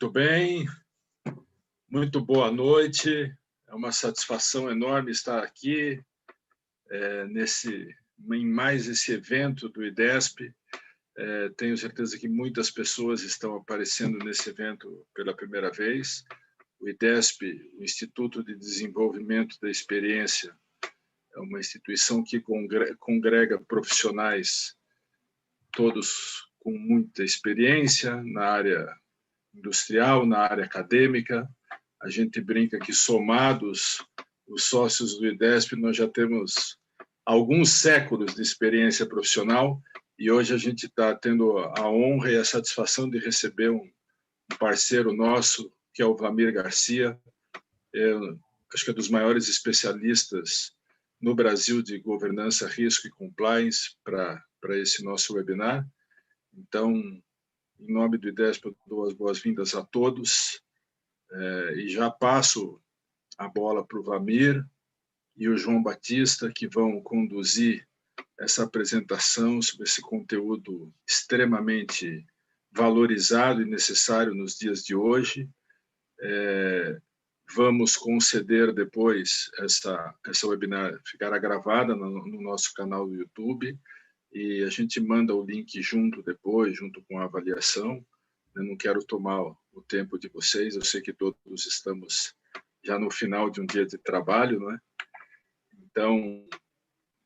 Muito bem, muito boa noite. É uma satisfação enorme estar aqui em mais esse evento do IDESP. Tenho certeza que muitas pessoas estão aparecendo nesse evento pela primeira vez. O IDESP, o Instituto de Desenvolvimento da Experiência, é uma instituição que congrega profissionais, todos com muita experiência na área industrial, na área acadêmica. A gente brinca que, somados os sócios do IDESP, nós já temos alguns séculos de experiência profissional, e hoje a gente está tendo a honra e a satisfação de receber um parceiro nosso, que é o Vlamir Garcia. Acho que é dos maiores especialistas no Brasil de governança, risco e compliance para esse nosso webinar. Então, em nome do IDESP, eu dou as boas-vindas a todos e já passo a bola para o Vlamir e o João Batista, que vão conduzir essa apresentação sobre esse conteúdo extremamente valorizado e necessário nos dias de hoje. Vamos conceder depois essa webinar, ficará gravada no nosso canal do YouTube, e a gente manda o link junto depois, junto com a avaliação. Eu não quero tomar o tempo de vocês, eu sei que todos estamos já no final de um dia de trabalho, não é? Então,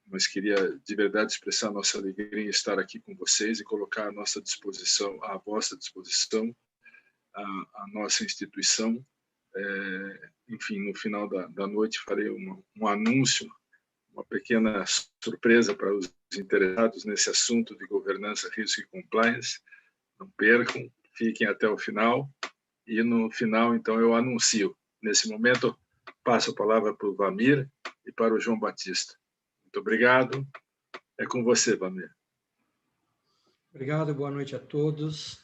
mas queria de verdade expressar a nossa alegria em estar aqui com vocês e colocar à nossa disposição, à vossa disposição, a nossa instituição. Enfim, no final da noite farei um anúncio, uma pequena surpresa para os interessados nesse assunto de governança, risco e compliance. Não percam, fiquem até o final, e no final, então, eu anuncio. Nesse momento, passo a palavra para o Vlamir e para o João Batista. Muito obrigado. É com você, Vlamir. Obrigado, boa noite a todos.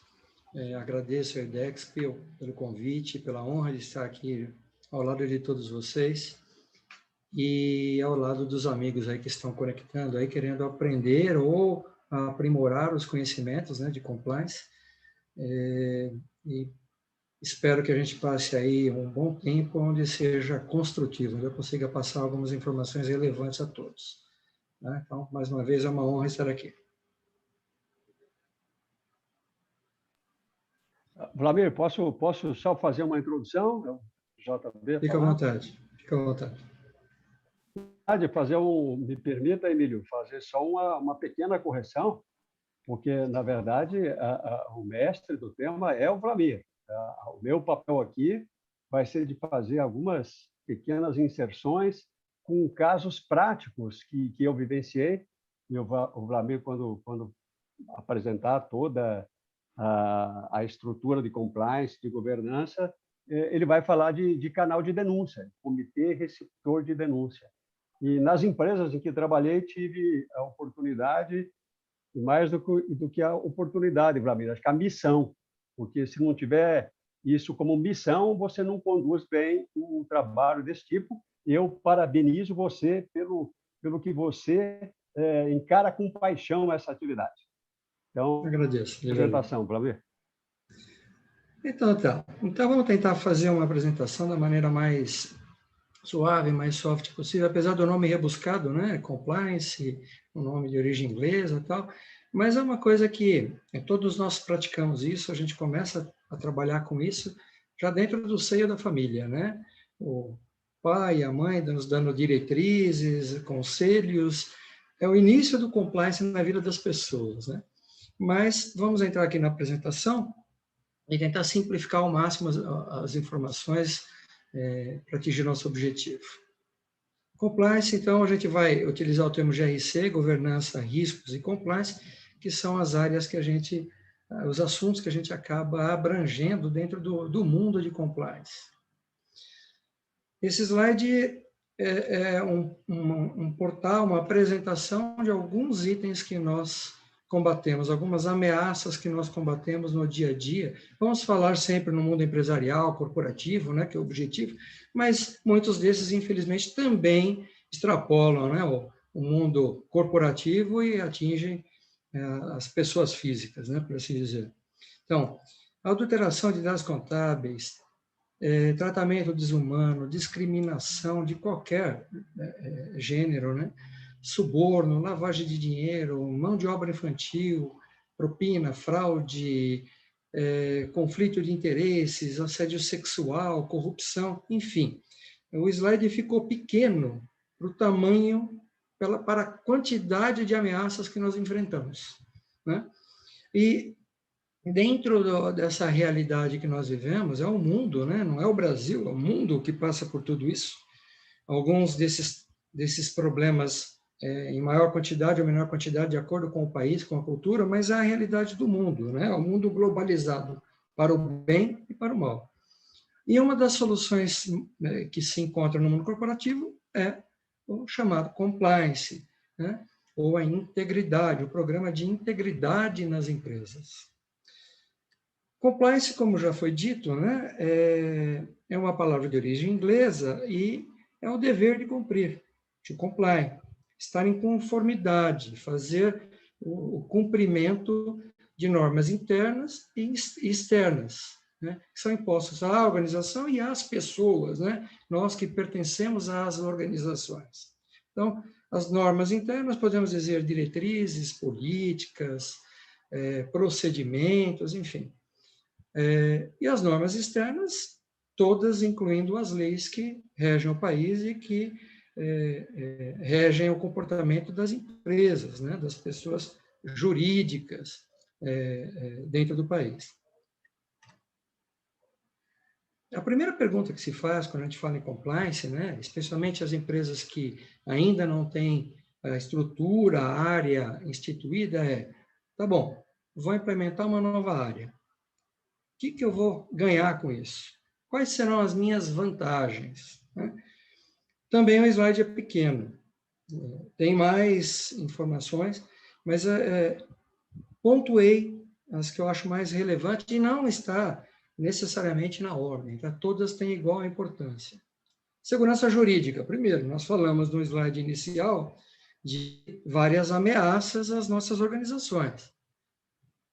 Agradeço ao IDESP pelo convite, pela honra de estar aqui ao lado de todos vocês e ao lado dos amigos aí que estão conectando, aí querendo aprender ou aprimorar os conhecimentos, né, de compliance. E espero que a gente passe aí um bom tempo onde seja construtivo, onde eu consiga passar algumas informações relevantes a todos, né? Então, mais uma vez, é uma honra estar aqui. Vlamir, posso só fazer uma introdução? JB, fica à vontade, fica à vontade. Me permita, Emílio, fazer só uma pequena correção, porque, na verdade, o mestre do tema é o Vlamir. O meu papel aqui vai ser de fazer algumas pequenas inserções com casos práticos que eu vivenciei. E o Vlamir, quando apresentar toda a estrutura de compliance, de governança, ele vai falar de canal de denúncia, comitê receptor de denúncia. E nas empresas em que trabalhei, tive a oportunidade, e mais do que a oportunidade, Vlamir, acho que a missão, porque se não tiver isso como missão, você não conduz bem um trabalho desse tipo. Eu parabenizo você pelo que você encara com paixão essa atividade. Então, agradeço. Apresentação, Vlamir. Então, vamos tentar fazer uma apresentação da maneira mais suave, mais soft possível, apesar do nome rebuscado, né? Compliance, um nome de origem inglesa e tal, mas é uma coisa que todos nós praticamos isso, a gente começa a trabalhar com isso já dentro do seio da família, né? O pai e a mãe nos dando diretrizes, conselhos, é o início do compliance na vida das pessoas, né? Mas vamos entrar aqui na apresentação e tentar simplificar ao máximo as informações para atingir nosso objetivo. Compliance, então, a gente vai utilizar o termo GRC, governança, riscos e compliance, que são as áreas que os assuntos que a gente acaba abrangendo dentro do mundo de compliance. Esse slide é um portal, uma apresentação de alguns itens que nós combatemos, algumas ameaças que nós combatemos no dia a dia. Vamos falar sempre no mundo empresarial, corporativo, né, que é o objetivo, mas muitos desses, infelizmente, também extrapolam, né, o mundo corporativo e atingem as pessoas físicas, né, por assim dizer. Então, adulteração de dados contábeis, tratamento desumano, discriminação de qualquer gênero, né? Suborno, lavagem de dinheiro, mão de obra infantil, propina, fraude, conflito de interesses, assédio sexual, corrupção, enfim. O slide ficou pequeno para o tamanho, para a quantidade de ameaças que nós enfrentamos, né? E dentro dessa realidade que nós vivemos, é o mundo, né? Não é o Brasil, é o mundo que passa por tudo isso. Alguns desses problemas em maior quantidade ou menor quantidade, de acordo com o país, com a cultura, mas é a realidade do mundo, né? O mundo globalizado para o bem e para o mal. E uma das soluções que se encontra no mundo corporativo é o chamado compliance, né? Ou a integridade, o programa de integridade nas empresas. Compliance, como já foi dito, né, é uma palavra de origem inglesa e é o dever de cumprir, to comply, estar em conformidade, fazer o cumprimento de normas internas e externas, né, que são impostas à organização e às pessoas, né, nós que pertencemos às organizações. Então, as normas internas, podemos dizer diretrizes, políticas, procedimentos, enfim. E as normas externas, todas incluindo as leis que regem o país e que regem o comportamento das empresas, né, das pessoas jurídicas dentro do país. A primeira pergunta que se faz quando a gente fala em compliance, né, especialmente as empresas que ainda não têm a estrutura, a área instituída, tá bom, vou implementar uma nova área. O que eu vou ganhar com isso? Quais serão as minhas vantagens? Também o slide é pequeno, tem mais informações, mas pontuei as que eu acho mais relevantes e não está necessariamente na ordem, tá? Todas têm igual importância. Segurança jurídica. Primeiro, nós falamos no slide inicial de várias ameaças às nossas organizações.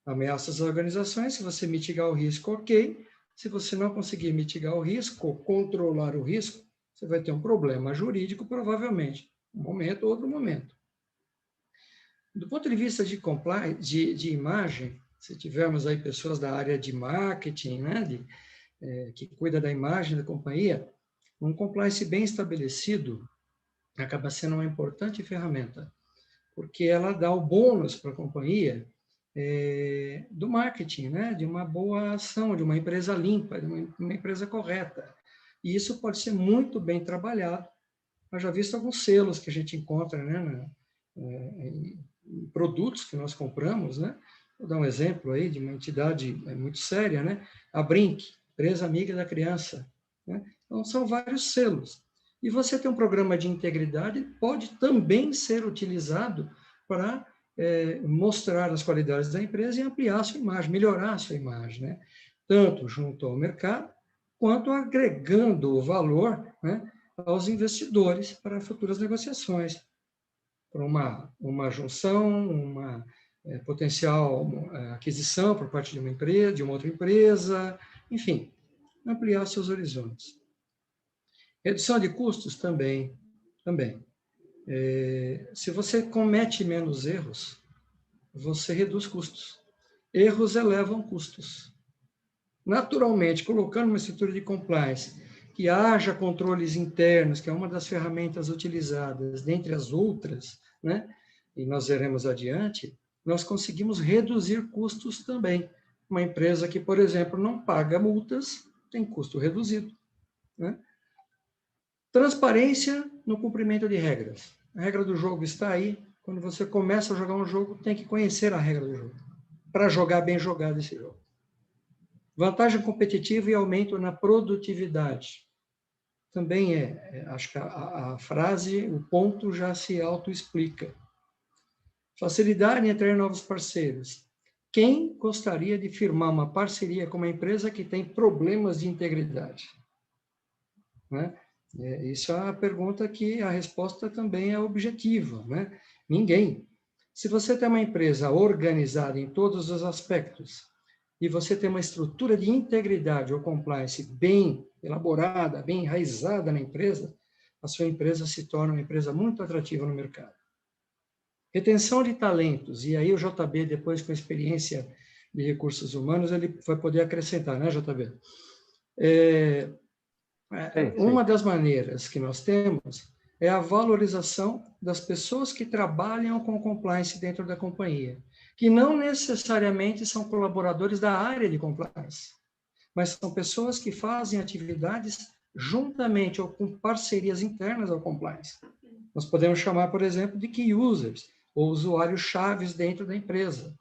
Ameaças às organizações, se você mitigar o risco, ok. Se você não conseguir mitigar o risco, ou controlar o risco, você vai ter um problema jurídico, provavelmente, um momento ou outro momento. Do ponto de vista de compliance, de imagem, se tivermos aí pessoas da área de marketing, né, que cuida da imagem da companhia, um compliance bem estabelecido acaba sendo uma importante ferramenta, porque ela dá o bônus para a companhia do marketing, né? De uma boa ação, de uma empresa limpa, de uma empresa correta. E isso pode ser muito bem trabalhado. Eu já visto alguns selos que a gente encontra, né, em produtos que nós compramos, né? Vou dar um exemplo aí de uma entidade muito séria, né? A Brinc, empresa amiga da criança, né? Então, são vários selos. E você ter um programa de integridade pode também ser utilizado para mostrar as qualidades da empresa e ampliar a sua imagem, melhorar a sua imagem, né? Tanto junto ao mercado, quanto agregando valor, né, aos investidores para futuras negociações, para uma junção, uma potencial aquisição por parte de uma empresa, de uma outra empresa, enfim, ampliar seus horizontes. Redução de custos também. Se você comete menos erros, você reduz custos. Erros elevam custos. Naturalmente, colocando uma estrutura de compliance, que haja controles internos, que é uma das ferramentas utilizadas, dentre as outras, né, e nós veremos adiante, nós conseguimos reduzir custos também. Uma empresa que, por exemplo, não paga multas, tem custo reduzido, né? Transparência no cumprimento de regras. A regra do jogo está aí. Quando você começa a jogar um jogo, tem que conhecer a regra do jogo, para jogar bem jogado esse jogo. Vantagem competitiva e aumento na produtividade. Também acho que a frase, o ponto já se autoexplica. Facilidade em atrair novos parceiros. Quem gostaria de firmar uma parceria com uma empresa que tem problemas de integridade? Né? Isso é uma pergunta que a resposta também é objetiva, né? Ninguém. Se você tem uma empresa organizada em todos os aspectos, e você tem uma estrutura de integridade ou compliance bem elaborada, bem enraizada na empresa, a sua empresa se torna uma empresa muito atrativa no mercado. Retenção de talentos, e aí o JB, depois com a experiência de recursos humanos, ele vai poder acrescentar, né, JB? Uma das maneiras que nós temos é a valorização das pessoas que trabalham com compliance dentro da companhia, que não necessariamente são colaboradores da área de compliance, mas são pessoas que fazem atividades juntamente ou com parcerias internas ao compliance. Nós podemos chamar, por exemplo, de key users, ou usuários chaves dentro da empresa.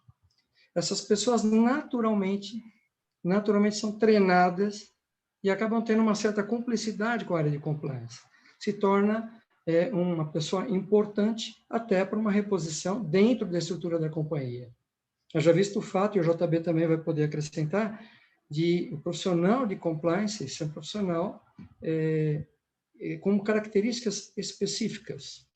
Essas pessoas naturalmente são treinadas e acabam tendo uma certa cumplicidade com a área de compliance. Se torna uma pessoa importante até para uma reposição dentro da estrutura da companhia. Eu já visto o fato, e o JB também vai poder acrescentar, de o profissional de compliance ser um profissional com características específicas,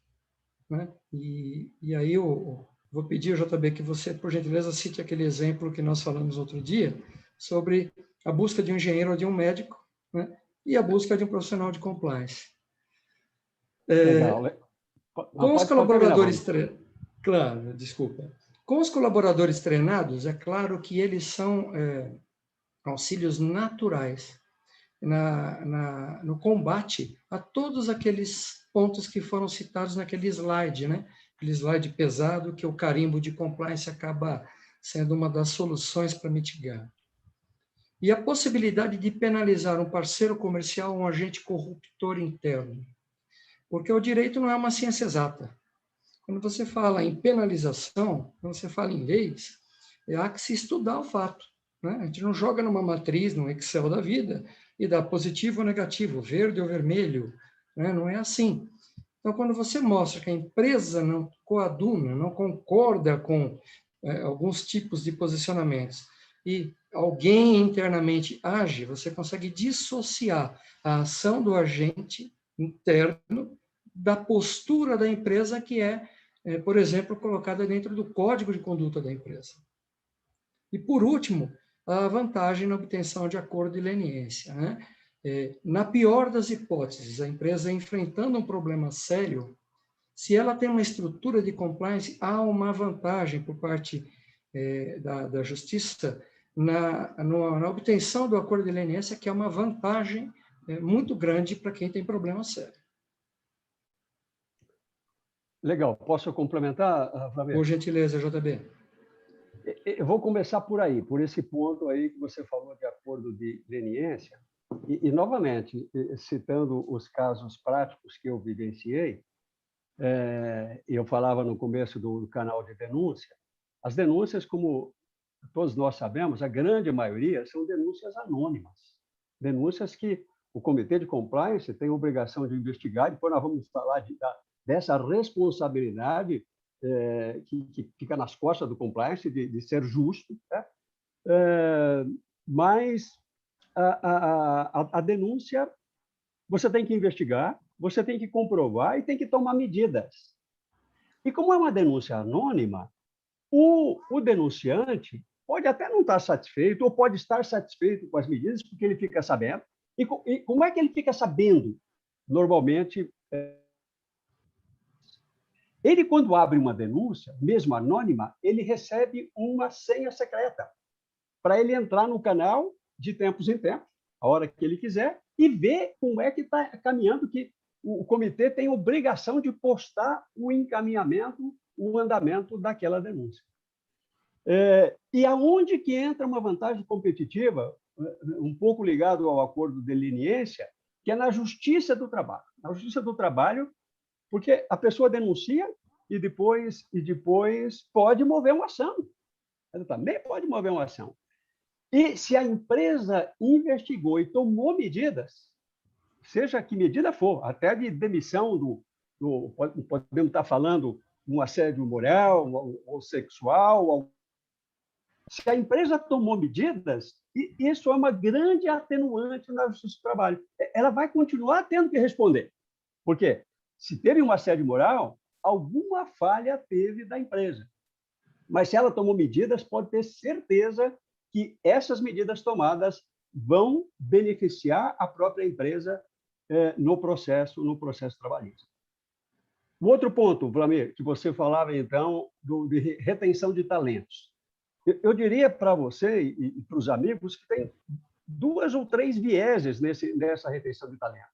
né? E aí eu vou pedir, JB, que você, por gentileza, cite aquele exemplo que nós falamos outro dia, sobre a busca de um engenheiro ou de um médico, né? E a busca de um profissional de compliance. Legal. Com os colaboradores... Claro, desculpa. Com os colaboradores treinados, é claro que eles são auxílios naturais no combate a todos aqueles pontos que foram citados naquele slide, né? Aquele slide pesado que o carimbo de compliance acaba sendo uma das soluções para mitigar. E a possibilidade de penalizar um parceiro comercial ou um agente corruptor interno. Porque o direito não é uma ciência exata. Quando você fala em penalização, quando você fala em leis, há que se estudar o fato, né? A gente não joga numa matriz, num Excel da vida, e dá positivo ou negativo, verde ou vermelho, né? Não é assim. Então, quando você mostra que a empresa não coaduna, não concorda com alguns tipos de posicionamentos, e alguém internamente age, você consegue dissociar a ação do agente interno da postura da empresa que por exemplo, colocada dentro do código de conduta da empresa. E, por último, a vantagem na obtenção de acordo de leniência, né? Na pior das hipóteses, a empresa enfrentando um problema sério, se ela tem uma estrutura de compliance, há uma vantagem por parte da justiça na obtenção do acordo de leniência, que é uma vantagem muito grande para quem tem problema sério. Legal. Posso complementar, Flávio? Por gentileza, JB. Eu vou começar por aí, por esse ponto aí que você falou de acordo de leniência. E novamente, citando os casos práticos que eu vivenciei, eu falava no começo do canal de denúncia, as denúncias, como todos nós sabemos, a grande maioria são denúncias anônimas, denúncias que o Comitê de Compliance tem a obrigação de investigar, depois nós vamos falar dessa responsabilidade que fica nas costas do compliance de ser justo, né? Mas a denúncia você tem que investigar, você tem que comprovar e tem que tomar medidas. E como é uma denúncia anônima, o denunciante pode até não estar satisfeito ou pode estar satisfeito com as medidas porque ele fica sabendo. E como é que ele fica sabendo? Normalmente, ele, quando abre uma denúncia, mesmo anônima, ele recebe uma senha secreta para ele entrar no canal de tempos em tempos, a hora que ele quiser, e ver como é que está caminhando, que o comitê tem obrigação de postar o encaminhamento, o andamento daquela denúncia. E aonde que entra uma vantagem competitiva, um pouco ligado ao acordo de leniência, que é na justiça do trabalho. Na justiça do trabalho, porque a pessoa denuncia e depois pode mover uma ação. Ela também pode mover uma ação. E se a empresa investigou e tomou medidas, seja que medida for, até de demissão podemos estar falando um assédio moral ou sexual, se a empresa tomou medidas, isso é uma grande atenuante na justiça do trabalho. Ela vai continuar tendo que responder. Por quê? Se teve um assédio moral, alguma falha teve da empresa. Mas se ela tomou medidas, pode ter certeza que que essas medidas tomadas vão beneficiar a própria empresa no processo trabalhista. O outro ponto, Vlamir, que você falava, então, de retenção de talentos. Eu diria para você e para os amigos que tem 2 ou 3 vieses nessa retenção de talento.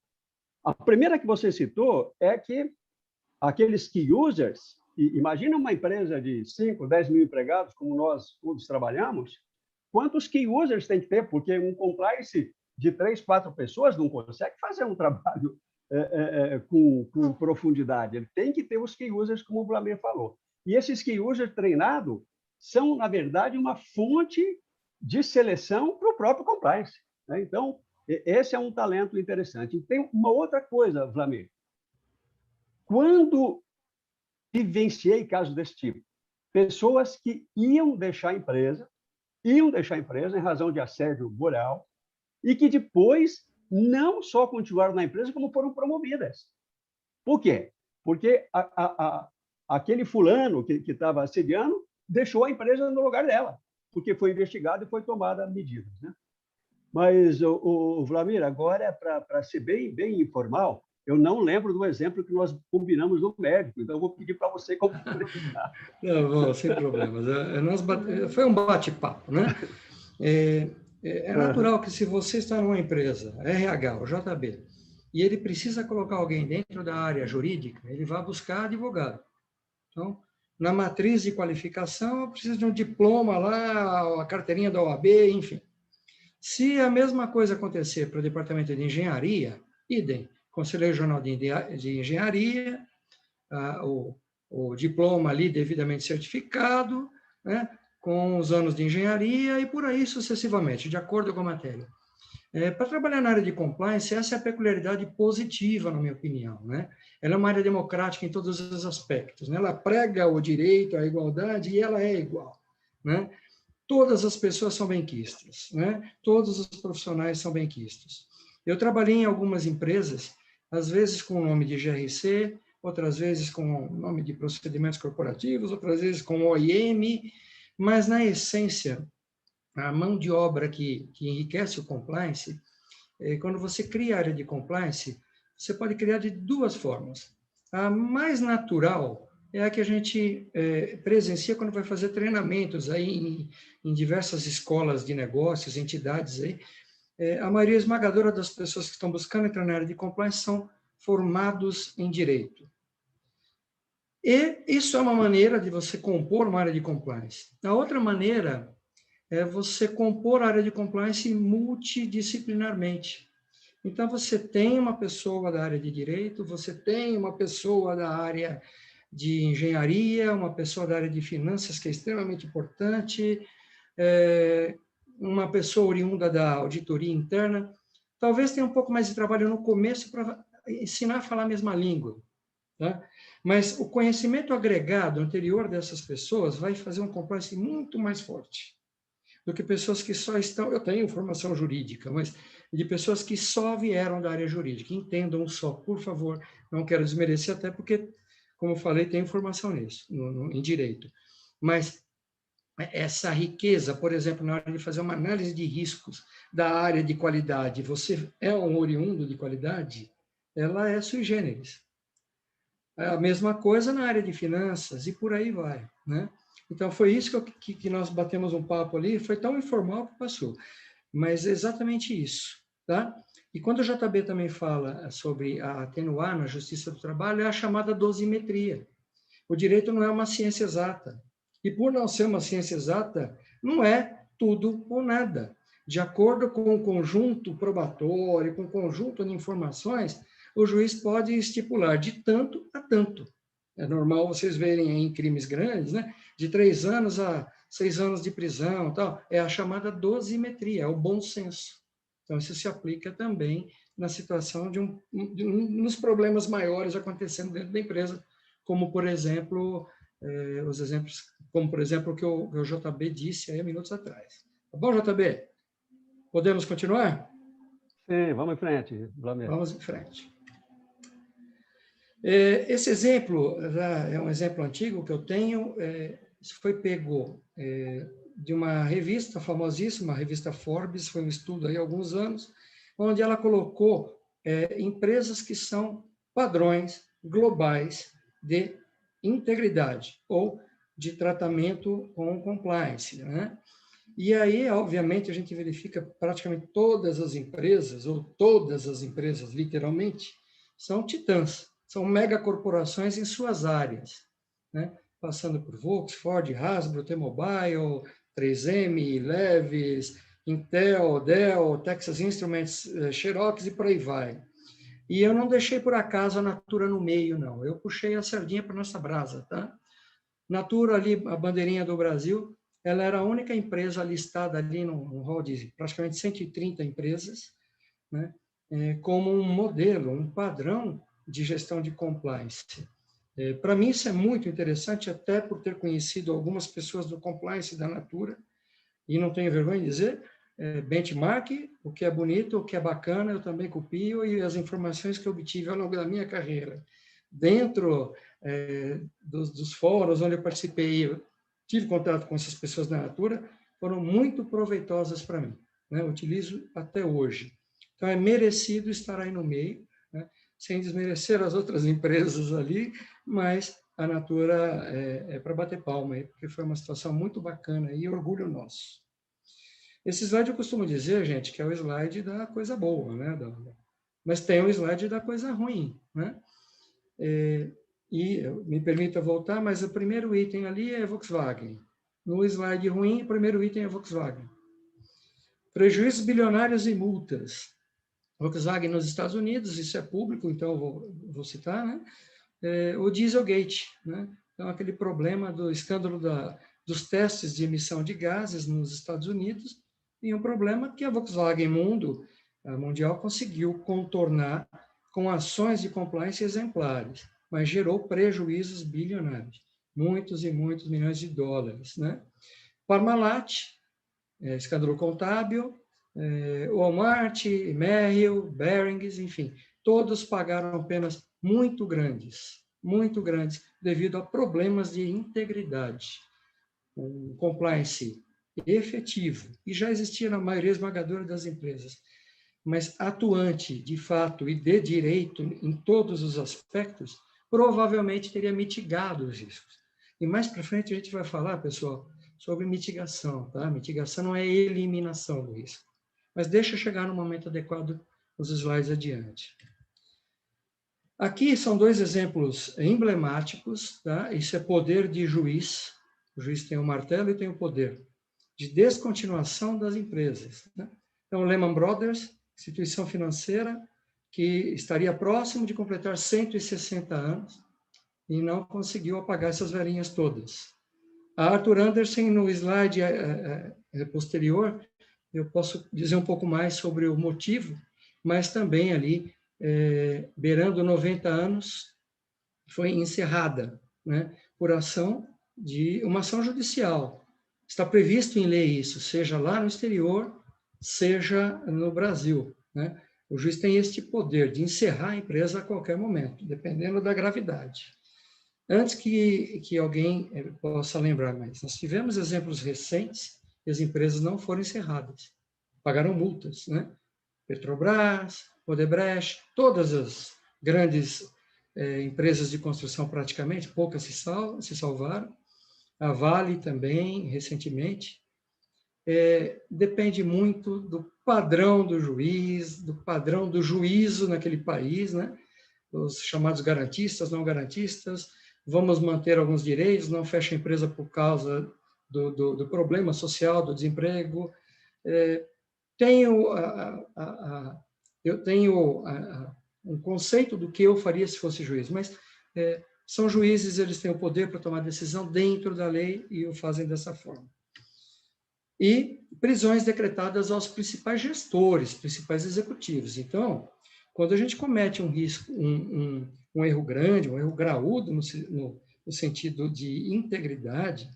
A primeira que você citou é que aqueles key users, imagina uma empresa de 5, 10 mil empregados, como nós todos trabalhamos, quantos key users tem que ter? Porque um compliance de 3, 4 pessoas não consegue fazer um trabalho com profundidade. Ele tem que ter os key users, como o Vlamir falou. E esses key users treinados são, na verdade, uma fonte de seleção para o próprio compliance, né? Então, esse é um talento interessante. E tem uma outra coisa, Vlamir. Quando vivenciei casos desse tipo, pessoas que iam deixar a empresa em razão de assédio moral e que depois não só continuaram na empresa, como foram promovidas. Por quê? Porque aquele fulano que estava assediando deixou a empresa no lugar dela, porque foi investigado e foi tomada medidas, né? Mas, o Vlamir, agora, para ser bem informal, eu não lembro do exemplo que nós combinamos no médico, então eu vou pedir para você complementar. Não, sem problemas. Foi um bate-papo, né? É natural que, se você está numa empresa, RH, o JB, e ele precisa colocar alguém dentro da área jurídica, ele vai buscar advogado. Então, na matriz de qualificação, precisa de um diploma lá, a carteirinha da OAB, enfim. Se a mesma coisa acontecer para o departamento de engenharia, idem, Conselheiro Regional de Engenharia, o diploma ali devidamente certificado, né, com os anos de engenharia e por aí sucessivamente, de acordo com a matéria. Para trabalhar na área de compliance, essa é a peculiaridade positiva, na minha opinião, né? Ela é uma área democrática em todos os aspectos, né? Ela prega o direito, a igualdade, e ela é igual, né? Todas as pessoas são benquistas, né? Todos os profissionais são benquistos. Eu trabalhei em algumas empresas, às vezes com o nome de GRC, outras vezes com o nome de procedimentos corporativos, outras vezes com OIM, mas, na essência, a mão de obra que enriquece o compliance, quando você cria a área de compliance, você pode criar de 2 formas. A mais natural é a que a gente presencia quando vai fazer treinamentos aí em diversas escolas de negócios, entidades aí. A maioria esmagadora das pessoas que estão buscando entrar na área de compliance são formados em direito. E isso é uma maneira de você compor uma área de compliance. A outra maneira é você compor a área de compliance multidisciplinarmente. Então, você tem uma pessoa da área de direito, você tem uma pessoa da área de engenharia, uma pessoa da área de finanças, que é extremamente importante, uma pessoa oriunda da auditoria interna. Talvez tenha um pouco mais de trabalho no começo para ensinar a falar a mesma língua, tá? Mas o conhecimento agregado anterior dessas pessoas vai fazer um compliance muito mais forte do que pessoas que só estão... Eu tenho formação jurídica, mas de pessoas que só vieram da área jurídica. Entendam só, por favor. Não quero desmerecer, até porque, como eu falei, tenho formação nisso, em direito. Mas essa riqueza, por exemplo, na hora de fazer uma análise de riscos da área de qualidade, você é um oriundo de qualidade, ela é sui generis. A mesma coisa na área de finanças, e por aí vai, né? Então, foi isso que nós batemos um papo ali, foi tão informal que passou, mas é exatamente isso, tá? E quando o JB também fala sobre atenuar na justiça do trabalho, é a chamada dosimetria. O direito não é uma ciência exata, e por não ser uma ciência exata, não é tudo ou nada. De acordo com o conjunto probatório, com o conjunto de informações, o juiz pode estipular de tanto a tanto. É normal vocês verem em crimes grandes, né? De 3 anos a 6 anos de prisão, tal. É a chamada dosimetria, é o bom senso. Então, isso se aplica também na situação nos problemas maiores acontecendo dentro da empresa, como, por exemplo, os exemplos, como, por exemplo, o que o JB disse aí há minutos atrás. Tá bom, JB? Podemos continuar? Sim, vamos em frente, Vlamir. Vamos em frente. Esse exemplo é um exemplo antigo que eu tenho, isso foi pego de uma revista famosíssima, a revista Forbes, foi um estudo aí há alguns anos, onde ela colocou empresas que são padrões globais de integridade ou de tratamento com compliance, né? E aí, obviamente, a gente verifica praticamente todas as empresas, ou todas as empresas, literalmente, são titãs, são megacorporações em suas áreas, né? Passando por Volkswagen, Ford, Hasbro, T-Mobile, 3M, Levi's, Intel, Dell, Texas Instruments, Xerox e por aí vai. E eu não deixei por acaso a Natura no meio, não. Eu puxei a sardinha para nossa brasa, tá? Natura ali, a bandeirinha do Brasil, ela era a única empresa listada ali no hall de praticamente 130 empresas, né? Como um modelo, um padrão de gestão de compliance. Para mim isso é muito interessante, até por ter conhecido algumas pessoas do compliance da Natura, e não tenho vergonha de dizer, benchmark, o que é bonito, o que é bacana, eu também copio, e as informações que eu obtive ao longo da minha carreira, dentro dos fóruns onde eu participei, eu tive contato com essas pessoas da Natura, foram muito proveitosas para mim, né? Eu utilizo até hoje. Então, é merecido estar aí no meio, né? Sem desmerecer as outras empresas ali, mas a Natura é para bater palma aí, porque foi uma situação muito bacana e orgulho nosso. Esse slide eu costumo dizer, gente, que é o slide da coisa boa, né? Mas tem o slide da coisa ruim, né? E me permita voltar, mas o primeiro item ali é Volkswagen. No slide ruim, o primeiro item é Volkswagen. Prejuízos bilionários e multas. Volkswagen nos Estados Unidos, isso é público, então eu vou citar, né? O Dieselgate, né? Então, aquele problema do escândalo dos testes de emissão de gases nos Estados Unidos, e um problema que a Volkswagen Mundial conseguiu contornar com ações de compliance exemplares, mas gerou prejuízos bilionários, muitos e muitos milhões de dólares, né? Parmalat, escândalo contábil, Walmart, Merrill, Barings, enfim, todos pagaram penas muito grandes, devido a problemas de integridade. Um compliance efetivo, e já existia na maioria esmagadora das empresas, mas atuante de fato e de direito em todos os aspectos, provavelmente teria mitigado os riscos. E mais para frente a gente vai falar, pessoal, sobre mitigação, tá? Mitigação não é eliminação do risco. Mas deixa eu chegar no momento adequado os slides adiante. Aqui são dois exemplos emblemáticos, tá? Isso é poder de juiz. O juiz tem o martelo e tem o poder de descontinuação das empresas, né? Então, Lehman Brothers, instituição financeira que estaria próximo de completar 160 anos e não conseguiu apagar essas velhinhas todas. A Arthur Andersen, no slide posterior, eu posso dizer um pouco mais sobre o motivo, mas também ali, beirando 90 anos, foi encerrada, né, por uma ação judicial. Está previsto em lei isso, seja lá no exterior, seja no Brasil, né? O juiz tem este poder de encerrar a empresa a qualquer momento, dependendo da gravidade. Antes que alguém possa lembrar, mas nós tivemos exemplos recentes e as empresas não foram encerradas, pagaram multas, né? Petrobras, Odebrecht, todas as grandes empresas de construção praticamente, poucas se salvaram, a Vale também, recentemente. Depende muito do padrão do juiz, do padrão do juízo naquele país, né? Os chamados garantistas, não garantistas, vamos manter alguns direitos, não fecha a empresa por causa do problema social, do desemprego. Eu tenho um conceito do que eu faria se fosse juiz, mas são juízes, eles têm o poder para tomar decisão dentro da lei e o fazem dessa forma. E prisões decretadas aos principais gestores, principais executivos. Então, quando a gente comete um risco, um erro grande, um erro graúdo no sentido de integridade,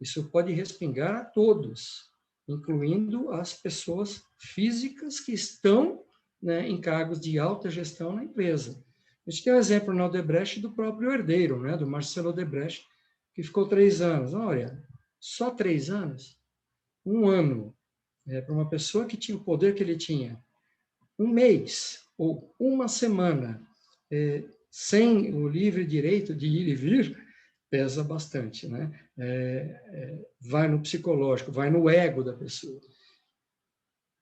isso pode respingar a todos, incluindo as pessoas físicas que estão, né, em cargos de alta gestão na empresa. A gente tem um exemplo na Odebrecht do próprio herdeiro, né, do Marcelo Odebrecht, que ficou 3 anos. Olha, só 3 anos? um ano, para uma pessoa que tinha o poder que ele tinha, um mês ou uma semana sem o livre direito de ir e vir, pesa bastante, né? Vai no psicológico, vai no ego da pessoa.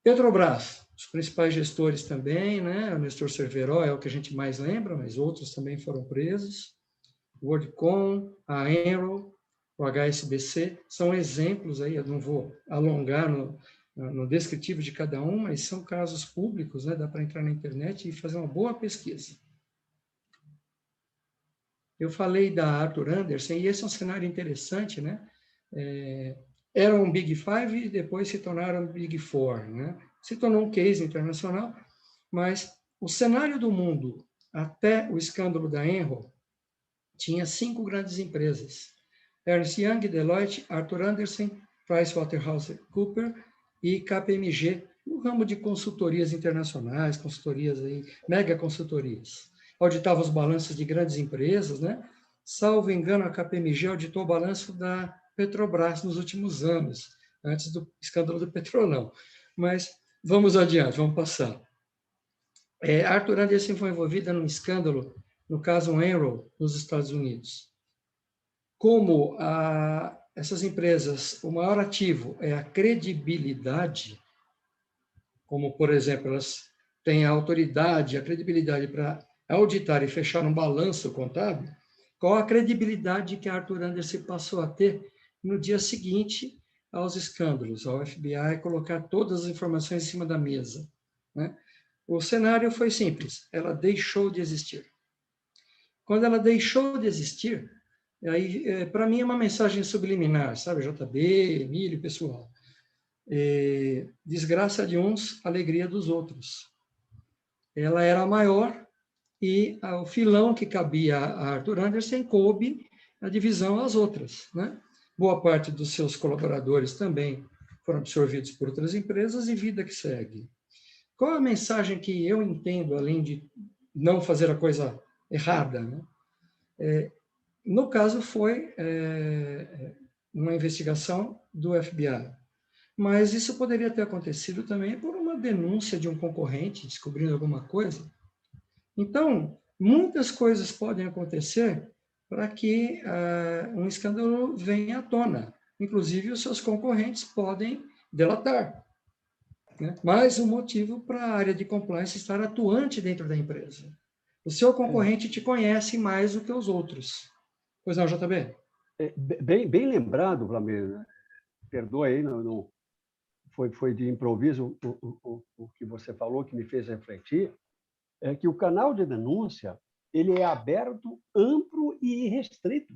Petrobras, os principais gestores também, né? O Nestor Cerveró é o que a gente mais lembra, mas outros também foram presos. O WorldCom, a Enron, o HSBC, são exemplos aí, eu não vou alongar no descritivo de cada um, mas são casos públicos, né? Dá para entrar na internet e fazer uma boa pesquisa. Eu falei da Arthur Andersen, e esse é um cenário interessante, né? Eram um Big Five e depois se tornaram Big Four, né? Se tornou um case internacional, mas o cenário do mundo, até o escândalo da Enron, tinha 5 grandes empresas: Ernst Young, Deloitte, Arthur Andersen, PricewaterhouseCoopers e KPMG, no ramo de consultorias internacionais, consultorias aí, mega consultorias. Auditava os balanços de grandes empresas, né? Salvo engano, a KPMG auditou o balanço da Petrobras nos últimos anos, antes do escândalo do Petrolão. Mas vamos adiante, vamos passar. Arthur Andersen foi envolvida num escândalo, no caso Enron, nos Estados Unidos. Como essas empresas, o maior ativo é a credibilidade, como, por exemplo, elas têm a autoridade, a credibilidade para auditar e fechar um balanço contábil, qual a credibilidade que a Arthur Andersen passou a ter no dia seguinte aos escândalos, ao FBI colocar todas as informações em cima da mesa, né? O cenário foi simples, ela deixou de existir. Quando ela deixou de existir, aí, para mim, é uma mensagem subliminar, sabe? JB, Emílio, pessoal. Desgraça de uns, alegria dos outros. Ela era a maior e o filão que cabia a Arthur Andersen coube a divisão às outras, né? Boa parte dos seus colaboradores também foram absorvidos por outras empresas e vida que segue. Qual a mensagem que eu entendo, além de não fazer a coisa errada, né? No caso, foi uma investigação do FBI. Mas isso poderia ter acontecido também por uma denúncia de um concorrente descobrindo alguma coisa. Então, muitas coisas podem acontecer para que um escândalo venha à tona. Inclusive, os seus concorrentes podem delatar. Né? Mais um motivo para a área de compliance estar atuante dentro da empresa. O seu concorrente te conhece mais do que os outros. Pois não, JB? Bem lembrado, Vlamir. Perdoa aí, não foi de improviso o que você falou, que me fez refletir, é que o canal de denúncia ele é aberto, amplo e irrestrito.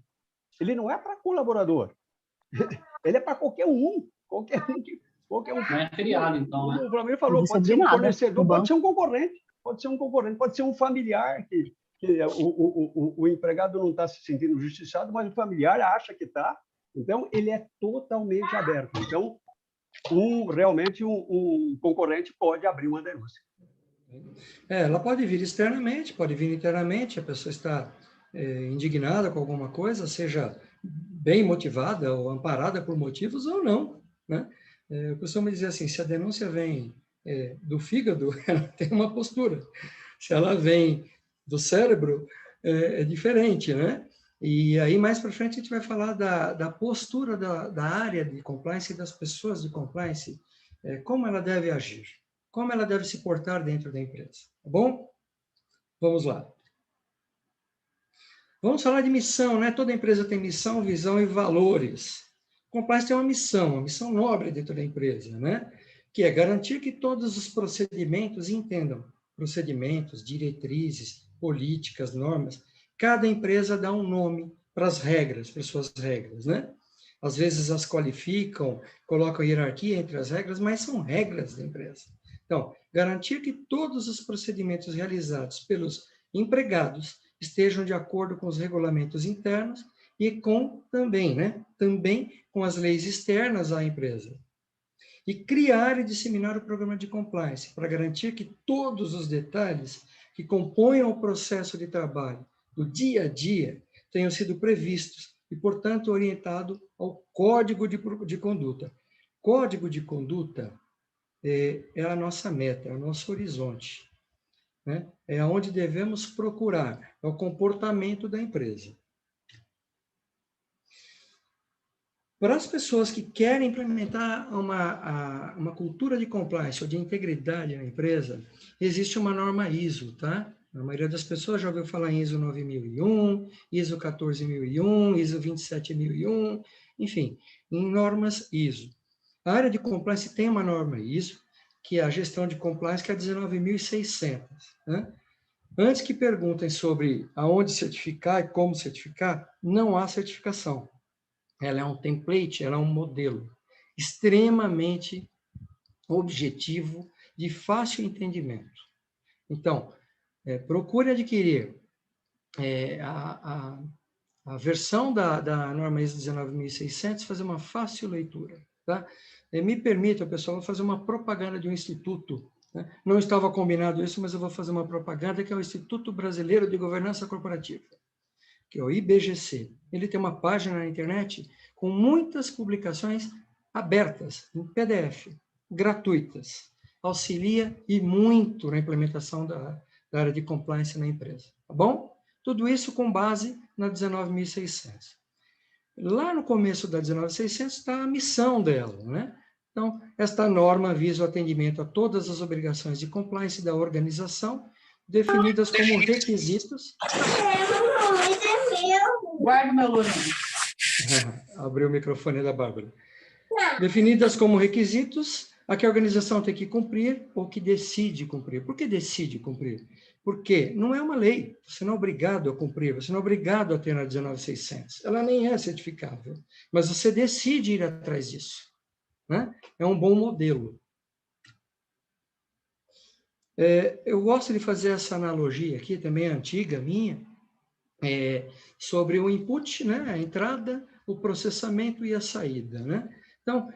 Ele não é para colaborador, ele é para qualquer um. Qualquer um. Não é feriado, então, né? O Vlamir falou, pode ser um fornecedor, pode ser um concorrente, pode ser um familiar que o empregado não está se sentindo justiçado, mas o familiar acha que está. Então, ele é totalmente aberto. Então, realmente, um concorrente pode abrir uma denúncia. Ela pode vir externamente, pode vir internamente, a pessoa está indignada com alguma coisa, seja bem motivada ou amparada por motivos ou não, né? Eu costumo dizer assim, se a denúncia vem do fígado, ela tem uma postura. Se ela vem do cérebro, é diferente, né? E aí, mais para frente, a gente vai falar da postura da área de compliance e das pessoas de compliance, como ela deve agir, como ela deve se portar dentro da empresa. Tá bom? Vamos lá. Vamos falar de missão, né? Toda empresa tem missão, visão e valores. Compliance tem uma missão nobre dentro da empresa, né? Que é garantir que todos os procedimentos entendam. Procedimentos, diretrizes, políticas, normas. Cada empresa dá um nome para as regras, para suas regras, né? Às vezes as qualificam, colocam hierarquia entre as regras, mas são regras da empresa. Então, garantir que todos os procedimentos realizados pelos empregados estejam de acordo com os regulamentos internos e também com as leis externas à empresa. E criar e disseminar o programa de compliance para garantir que todos os detalhes que compõem o processo de trabalho do dia a dia tenham sido previstos e, portanto, orientado ao código de conduta. código de conduta é a nossa meta, é o nosso horizonte, né? É onde devemos procurar, é o comportamento da empresa. Para as pessoas que querem implementar uma cultura de compliance ou de integridade na empresa, existe uma norma ISO, tá? A maioria das pessoas já ouviu falar em ISO 9001, ISO 14001, ISO 27001, enfim, em normas ISO. A área de compliance tem uma norma ISO, que é a gestão de compliance, que é 19.600, né? Antes que perguntem sobre aonde certificar e como certificar, não há certificação. Ela é um template, ela é um modelo extremamente objetivo, de fácil entendimento. Então, procure adquirir a versão da norma ISO 19.600, fazer uma fácil leitura. Tá? Me permita, pessoal, vou fazer uma propaganda de um instituto. Né? Não estava combinado isso, mas eu vou fazer uma propaganda, que é o Instituto Brasileiro de Governança Corporativa, que é o IBGC. Ele tem uma página na internet com muitas publicações abertas, em PDF, gratuitas. Auxilia e muito na implementação da área de compliance na empresa. Tá bom? Tudo isso com base na 19.600. Lá no começo da 19.600 está a missão dela, né? Então, esta norma visa o atendimento a todas as obrigações de compliance da organização, definidas como requisitos... Guarda o meu Lourinho. Abriu o microfone da Bárbara. Definidas como requisitos a que a organização tem que cumprir ou que decide cumprir. Por que decide cumprir? Porque não é uma lei, você não é obrigado a cumprir, você não é obrigado a ter na 19.600. Ela nem é certificável, mas você decide ir atrás disso, né? É um bom modelo. Eu gosto de fazer essa analogia aqui, também antiga minha, sobre o input, né? A entrada, o processamento e a saída, né? Então,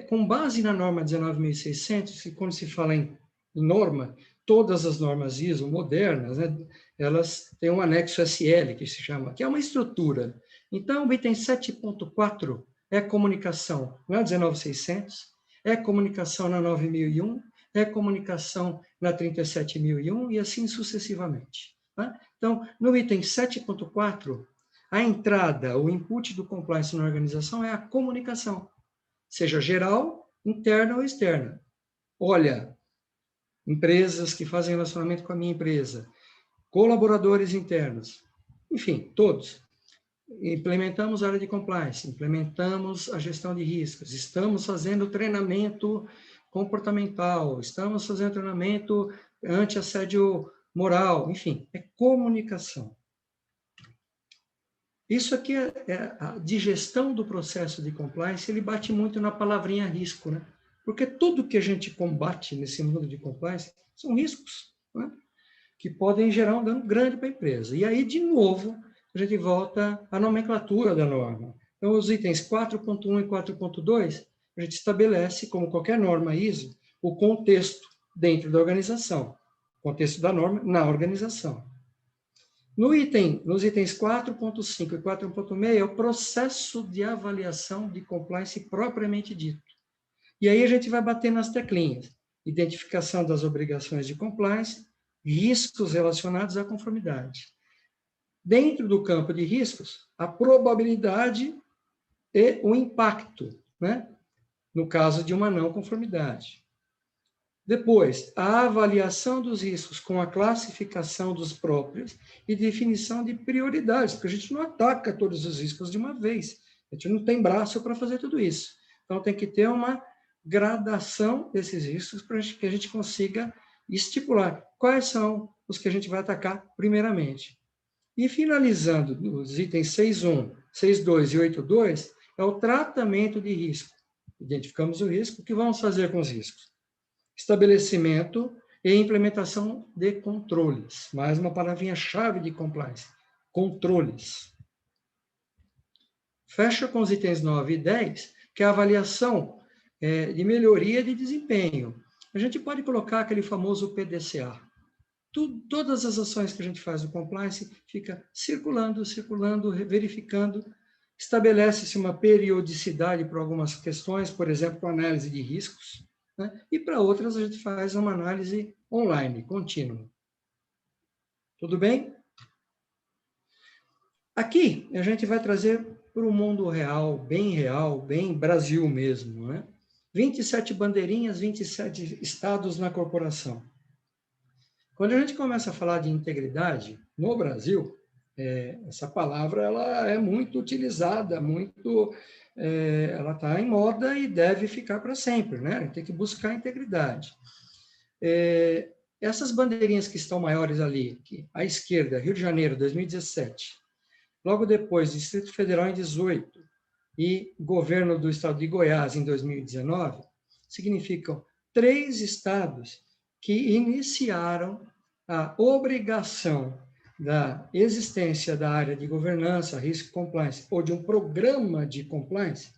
com base na norma 19.600, e quando se fala em norma, todas as normas ISO modernas, né, elas têm um anexo SL, que se chama, que é uma estrutura. Então, o item 7.4 é comunicação na 19.600, é comunicação na 9.001, é comunicação na 37.001 e assim sucessivamente. Tá? Então, no item 7.4, a entrada, o input do compliance na organização é a comunicação, seja geral, interna ou externa. Olha, empresas que fazem relacionamento com a minha empresa, colaboradores internos, enfim, todos. Implementamos a área de compliance, implementamos a gestão de riscos, estamos fazendo treinamento comportamental, estamos fazendo treinamento anti-assédio moral, enfim, é comunicação. Isso aqui é a digestão do processo de compliance, ele bate muito na palavrinha risco, né? Porque tudo que a gente combate nesse mundo de compliance são riscos, né? Que podem gerar um dano grande para a empresa. E aí, de novo, a gente volta à nomenclatura da norma. Então, os itens 4.1 e 4.2, a gente estabelece, como qualquer norma ISO, o contexto dentro da organização, o contexto da norma na organização. Nos itens 4.5 e 4.6 é o processo de avaliação de compliance propriamente dito. E aí a gente vai bater nas teclinhas. Identificação das obrigações de compliance, riscos relacionados à conformidade. Dentro do campo de riscos, a probabilidade e o impacto, né? No caso de uma não conformidade. Depois, a avaliação dos riscos com a classificação dos próprios e definição de prioridades, porque a gente não ataca todos os riscos de uma vez. A gente não tem braço para fazer tudo isso. Então, tem que ter uma gradação desses riscos para que a gente consiga estipular quais são os que a gente vai atacar primeiramente. E finalizando nos itens 6.1, 6.2 e 8.2, é o tratamento de risco. Identificamos o risco, o que vamos fazer com os riscos? Estabelecimento e implementação de controles. Mais uma palavrinha-chave de compliance. Controles. Fecha com os itens 9 e 10, que é a avaliação de melhoria de desempenho. A gente pode colocar aquele famoso PDCA. Todas as ações que a gente faz no compliance fica circulando, verificando Estabelece-se uma periodicidade para algumas questões, por exemplo, para análise de riscos, né? E para outras a gente faz uma análise online, contínua. Tudo bem? Aqui a gente vai trazer para o mundo real, bem Brasil mesmo, né? 27 bandeirinhas, 27 estados na corporação. Quando a gente começa a falar de integridade no Brasil, essa palavra ela é muito utilizada, ela está em moda e deve ficar para sempre, né? A gente tem que buscar a integridade. Essas bandeirinhas que estão maiores ali, aqui, à esquerda, Rio de Janeiro, 2017, logo depois, Distrito Federal em 18 e Governo do Estado de Goiás em 2019, significam 3 estados que iniciaram a obrigação da existência da área de governança, risco e compliance, ou de um programa de compliance,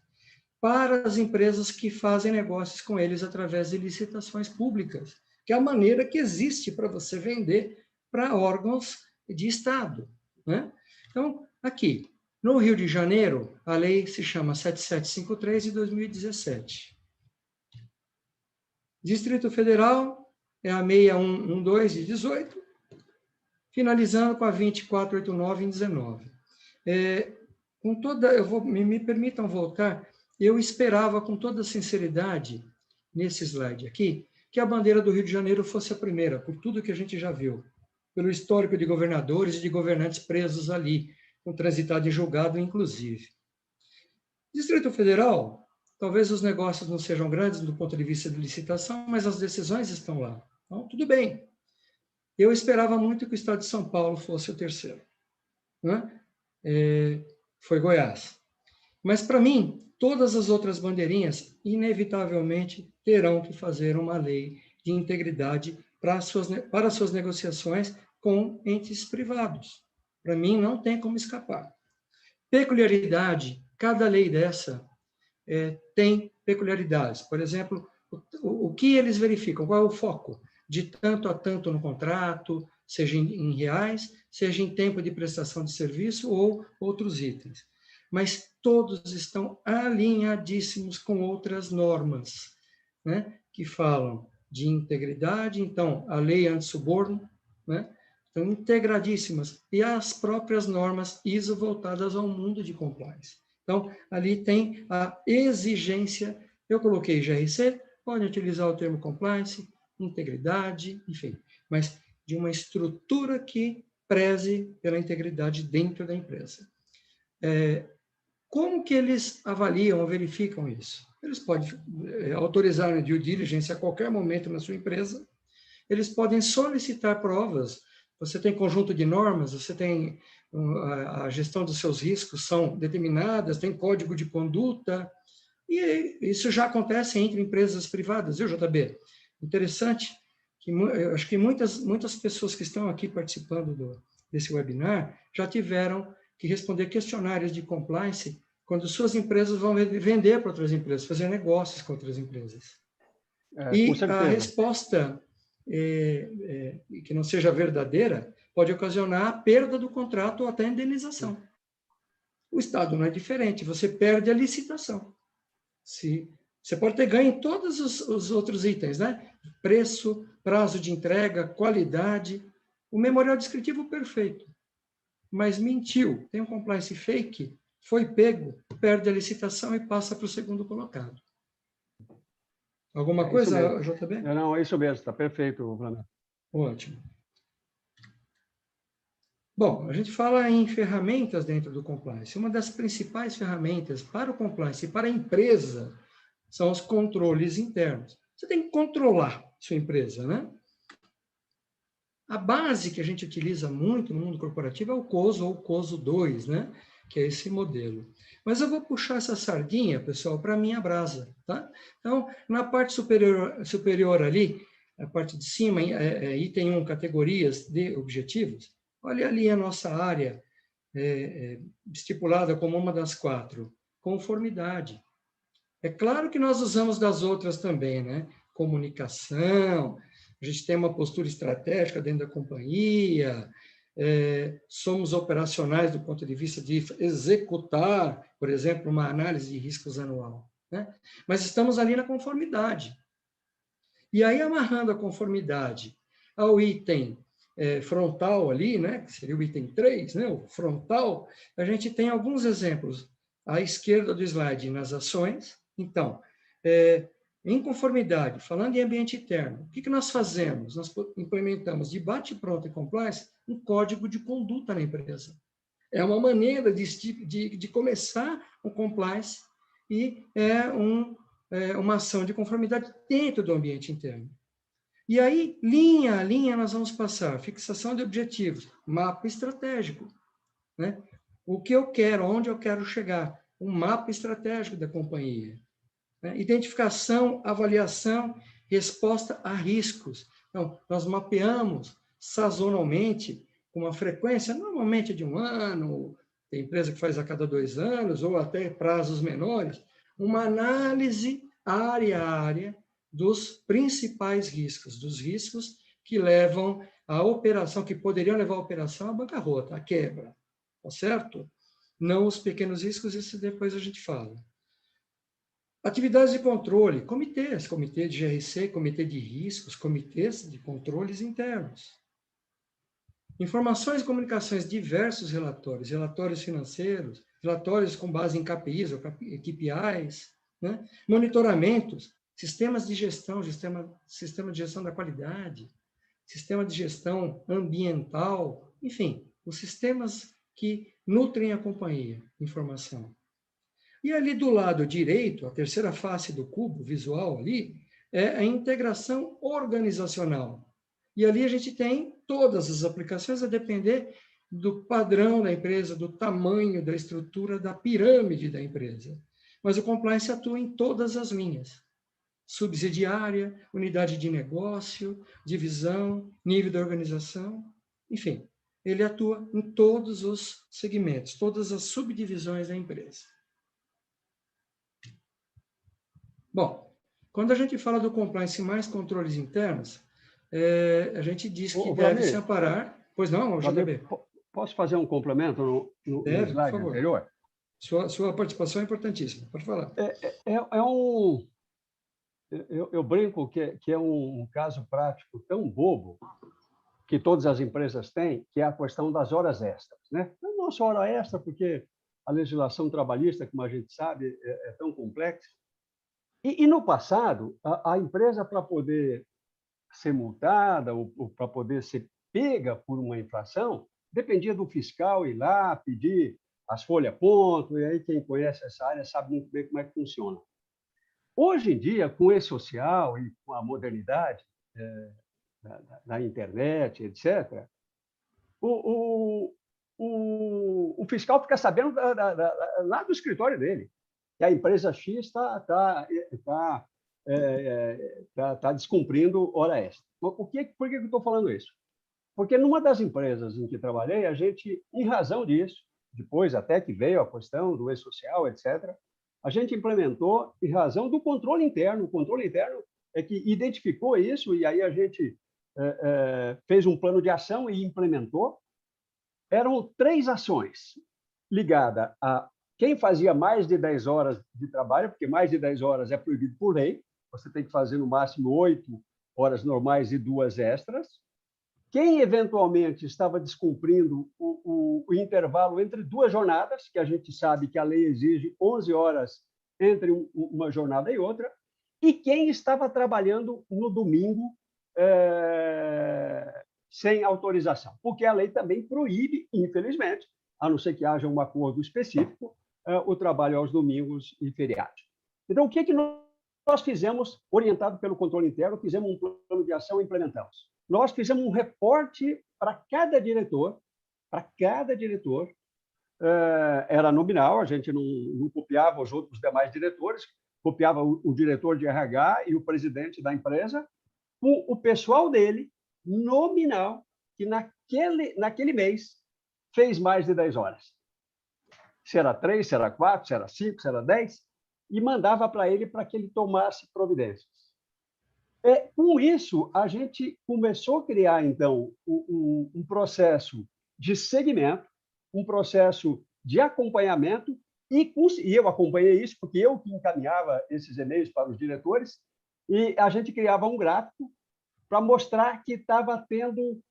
para as empresas que fazem negócios com eles através de licitações públicas, que é a maneira que existe para você vender para órgãos de Estado, né? Então, aqui, no Rio de Janeiro, a lei se chama 7753 de 2017. Distrito Federal é a 6112 de 18, finalizando com a 2489 em 19. Me permitam voltar, eu esperava com toda sinceridade, nesse slide aqui, que a bandeira do Rio de Janeiro fosse a primeira, por tudo que a gente já viu, pelo histórico de governadores e de governantes presos ali, com transitado em julgado, inclusive. Distrito Federal, talvez os negócios não sejam grandes do ponto de vista de licitação, mas as decisões estão lá. Então, tudo bem. Eu esperava muito que o Estado de São Paulo fosse o terceiro, né? Foi Goiás. Mas, para mim, todas as outras bandeirinhas, inevitavelmente, terão que fazer uma lei de integridade para suas negociações com entes privados. Para mim, não tem como escapar. Peculiaridade, cada lei dessa tem peculiaridades. Por exemplo, o que eles verificam, qual é o foco? De tanto a tanto no contrato, seja em reais, seja em tempo de prestação de serviço ou outros itens. Mas todos estão alinhadíssimos com outras normas, né, que falam de integridade. Então, a lei anti-suborno, né, estão integradíssimas, e as próprias normas ISO voltadas ao mundo de compliance. Então, ali tem a exigência, eu coloquei GRC, pode utilizar o termo compliance, integridade, enfim, mas de uma estrutura que preze pela integridade dentro da empresa. Como que eles avaliam ou verificam isso? Eles podem autorizar a due diligence a qualquer momento na sua empresa, eles podem solicitar provas. Você tem conjunto de normas, você tem a gestão dos seus riscos são determinadas, tem código de conduta, e isso já acontece entre empresas privadas, viu, JB? Interessante, que eu acho que muitas pessoas que estão aqui participando desse webinar já tiveram que responder questionários de compliance quando suas empresas vão vender para outras empresas, fazer negócios com outras empresas. E a resposta que não seja verdadeira pode ocasionar a perda do contrato ou até indenização. O Estado não é diferente, você perde a licitação. Você pode ter ganho em todos os outros itens, né? Preço, prazo de entrega, qualidade, o memorial descritivo perfeito. Mas mentiu, tem um compliance fake, foi pego, perde a licitação e passa para o segundo colocado. Alguma coisa, JB? Não, é isso mesmo, está perfeito, Flamengo. Ótimo. Bom, a gente fala em ferramentas dentro do compliance. Uma das principais ferramentas para o compliance e para a empresa são os controles internos. Você tem que controlar sua empresa, né? A base que a gente utiliza muito no mundo corporativo é o COSO ou COSO 2, né? Que é esse modelo. Mas eu vou puxar essa sardinha, pessoal, para a minha brasa, tá? Então, na parte superior ali, a parte de cima, item 1, categorias de objetivos, olha ali a nossa área estipulada como uma das 4, conformidade. É claro que nós usamos das outras também, né? Comunicação, a gente tem uma postura estratégica dentro da companhia, somos operacionais do ponto de vista de executar, por exemplo, uma análise de riscos anual, né? Mas estamos ali na conformidade. E aí, amarrando a conformidade ao item frontal ali, né, que seria o item 3, né, o frontal, a gente tem alguns exemplos à esquerda do slide nas ações. Então, em conformidade, falando em ambiente interno, o que nós fazemos? Nós implementamos de bate-pronto e compliance um código de conduta na empresa. É uma maneira de começar o compliance e uma ação de conformidade dentro do ambiente interno. E aí, linha a linha, nós vamos passar fixação de objetivos, mapa estratégico, né? O que eu quero, onde eu quero chegar, um mapa estratégico da companhia. Né? Identificação, avaliação, resposta a riscos. Então, nós mapeamos sazonalmente, com uma frequência, normalmente de 1 ano, tem empresa que faz a cada 2 anos, ou até prazos menores, uma análise área a área dos principais riscos, dos riscos que levam a operação, que poderiam levar a operação à bancarrota, à quebra, tá certo? Não os pequenos riscos, isso depois a gente fala. Atividades de controle, comitês, comitê de GRC, comitê de riscos, comitês de controles internos. Informações e comunicações, diversos relatórios, relatórios financeiros, relatórios com base em KPIs ou KPIs, né? Monitoramentos, sistemas de gestão, sistema de gestão da qualidade, sistema de gestão ambiental, enfim, os sistemas que nutrem a companhia, informação. E ali do lado direito, a terceira face do cubo visual ali, é a integração organizacional. E ali a gente tem todas as aplicações a depender do padrão da empresa, do tamanho da estrutura, da pirâmide da empresa. Mas o compliance atua em todas as linhas. Subsidiária, unidade de negócio, divisão, nível da organização, enfim, ele atua em todos os segmentos, todas as subdivisões da empresa. Bom, quando a gente fala do compliance mais controles internos, a gente diz que deve se amparar... Pois não, JB? Posso fazer um complemento no slide anterior? Sua participação é importantíssima, pode falar. Eu brinco que é um caso prático tão bobo que todas as empresas têm, que é a questão das horas extras, né? Não só hora extra, porque a legislação trabalhista, como a gente sabe, é tão complexa. E no passado, a empresa, para poder ser multada ou para poder ser pega por uma infração, dependia do fiscal ir lá, pedir as folha-ponto, e aí quem conhece essa área sabe muito bem como é que funciona. Hoje em dia, com o e-social e com a modernidade da internet, etc., o fiscal fica sabendo lá do escritório dele que a empresa X está descumprindo hora extra. Por que eu estou falando isso? Porque numa das empresas em que trabalhei, a gente, em razão disso, depois até que veio a questão do e-social, etc., a gente implementou em razão do controle interno. O controle interno é que identificou isso e aí a gente fez um plano de ação e implementou. Eram 3 ações ligadas a quem fazia mais de 10 horas de trabalho, porque mais de 10 horas é proibido por lei, você tem que fazer no máximo 8 horas normais e 2 extras. Quem eventualmente estava descumprindo o intervalo entre 2 jornadas, que a gente sabe que a lei exige 11 horas entre uma jornada e outra, e quem estava trabalhando no domingo sem autorização, porque a lei também proíbe, infelizmente, a não ser que haja um acordo específico, o trabalho aos domingos e feriados. Então, o que nós fizemos, orientado pelo controle interno, fizemos um plano de ação e implementamos. Nós fizemos um reporte para cada diretor, era nominal, a gente não copiava os outros demais diretores, copiava o diretor de RH e o presidente da empresa, com o pessoal dele, nominal, que naquele mês fez mais de 10 horas. Se era 3, se era 4, se era 5, se era 10, e mandava para ele para que ele tomasse providências. Com isso, a gente começou a criar, então, um processo de segmento, um processo de acompanhamento, e eu acompanhei isso porque eu que encaminhava esses e-mails para os diretores, e a gente criava um gráfico para mostrar que estava tendo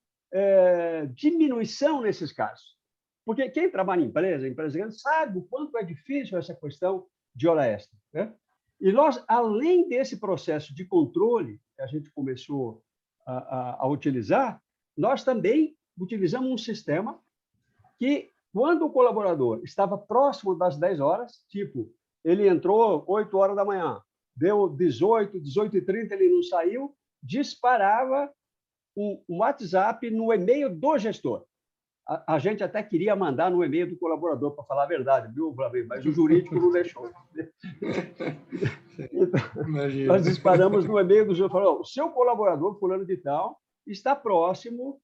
diminuição nesses casos. Porque quem trabalha em empresa grande, sabe o quanto é difícil essa questão de hora extra, né? E nós, além desse processo de controle que a gente começou a utilizar, nós também utilizamos um sistema que, quando o colaborador estava próximo das 10 horas, tipo, ele entrou 8 horas da manhã, deu 18, 18h30, ele não saiu, disparava um WhatsApp no e-mail do gestor. A gente até queria mandar no e-mail do colaborador, para falar a verdade, viu, Flavio? Mas o jurídico não deixou. Então, nós disparamos no e-mail do gestor, falou, o seu colaborador, fulano de tal, está próximo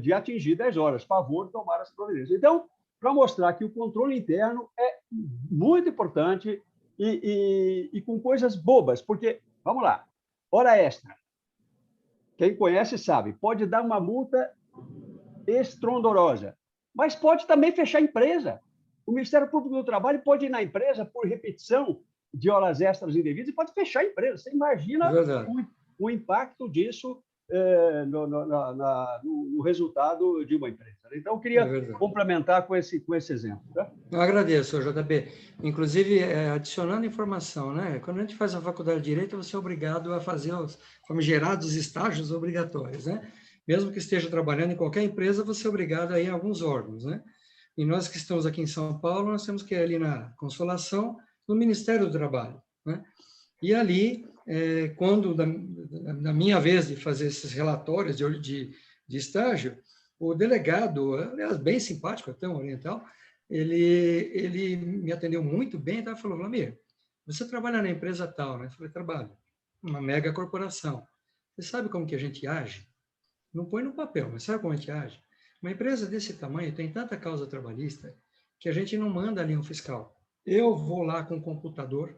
de atingir 10 horas. Favor, tomar as providências. Então, para mostrar que o controle interno é muito importante e com coisas bobas, porque, vamos lá, hora extra. Quem conhece sabe, pode dar uma multa estrondorosa, mas pode também fechar a empresa. O Ministério Público do Trabalho pode ir na empresa por repetição de horas extras indevidas e pode fechar a empresa. Você imagina o impacto disso no resultado de uma empresa. Então, eu queria complementar com esse exemplo. Tá? Eu agradeço, JB. Inclusive, adicionando informação, né? Quando a gente faz a faculdade de Direito, você é obrigado a fazer os famigerados estágios obrigatórios, né? Mesmo que esteja trabalhando em qualquer empresa, você é obrigado a ir em alguns órgãos, né? E nós que estamos aqui em São Paulo, nós temos que ir ali na Consolação, no Ministério do Trabalho, né? E ali, quando, na minha vez de fazer esses relatórios de estágio, o delegado, aliás, bem simpático, até um oriental, ele me atendeu muito bem, tá? Falou, Vlamir, você trabalha na empresa tal, né? Eu falei, trabalho, uma mega corporação. Você sabe como que a gente age? Não põe no papel, mas sabe como a gente age? Uma empresa desse tamanho tem tanta causa trabalhista que a gente não manda ali um fiscal. Eu vou lá com o computador,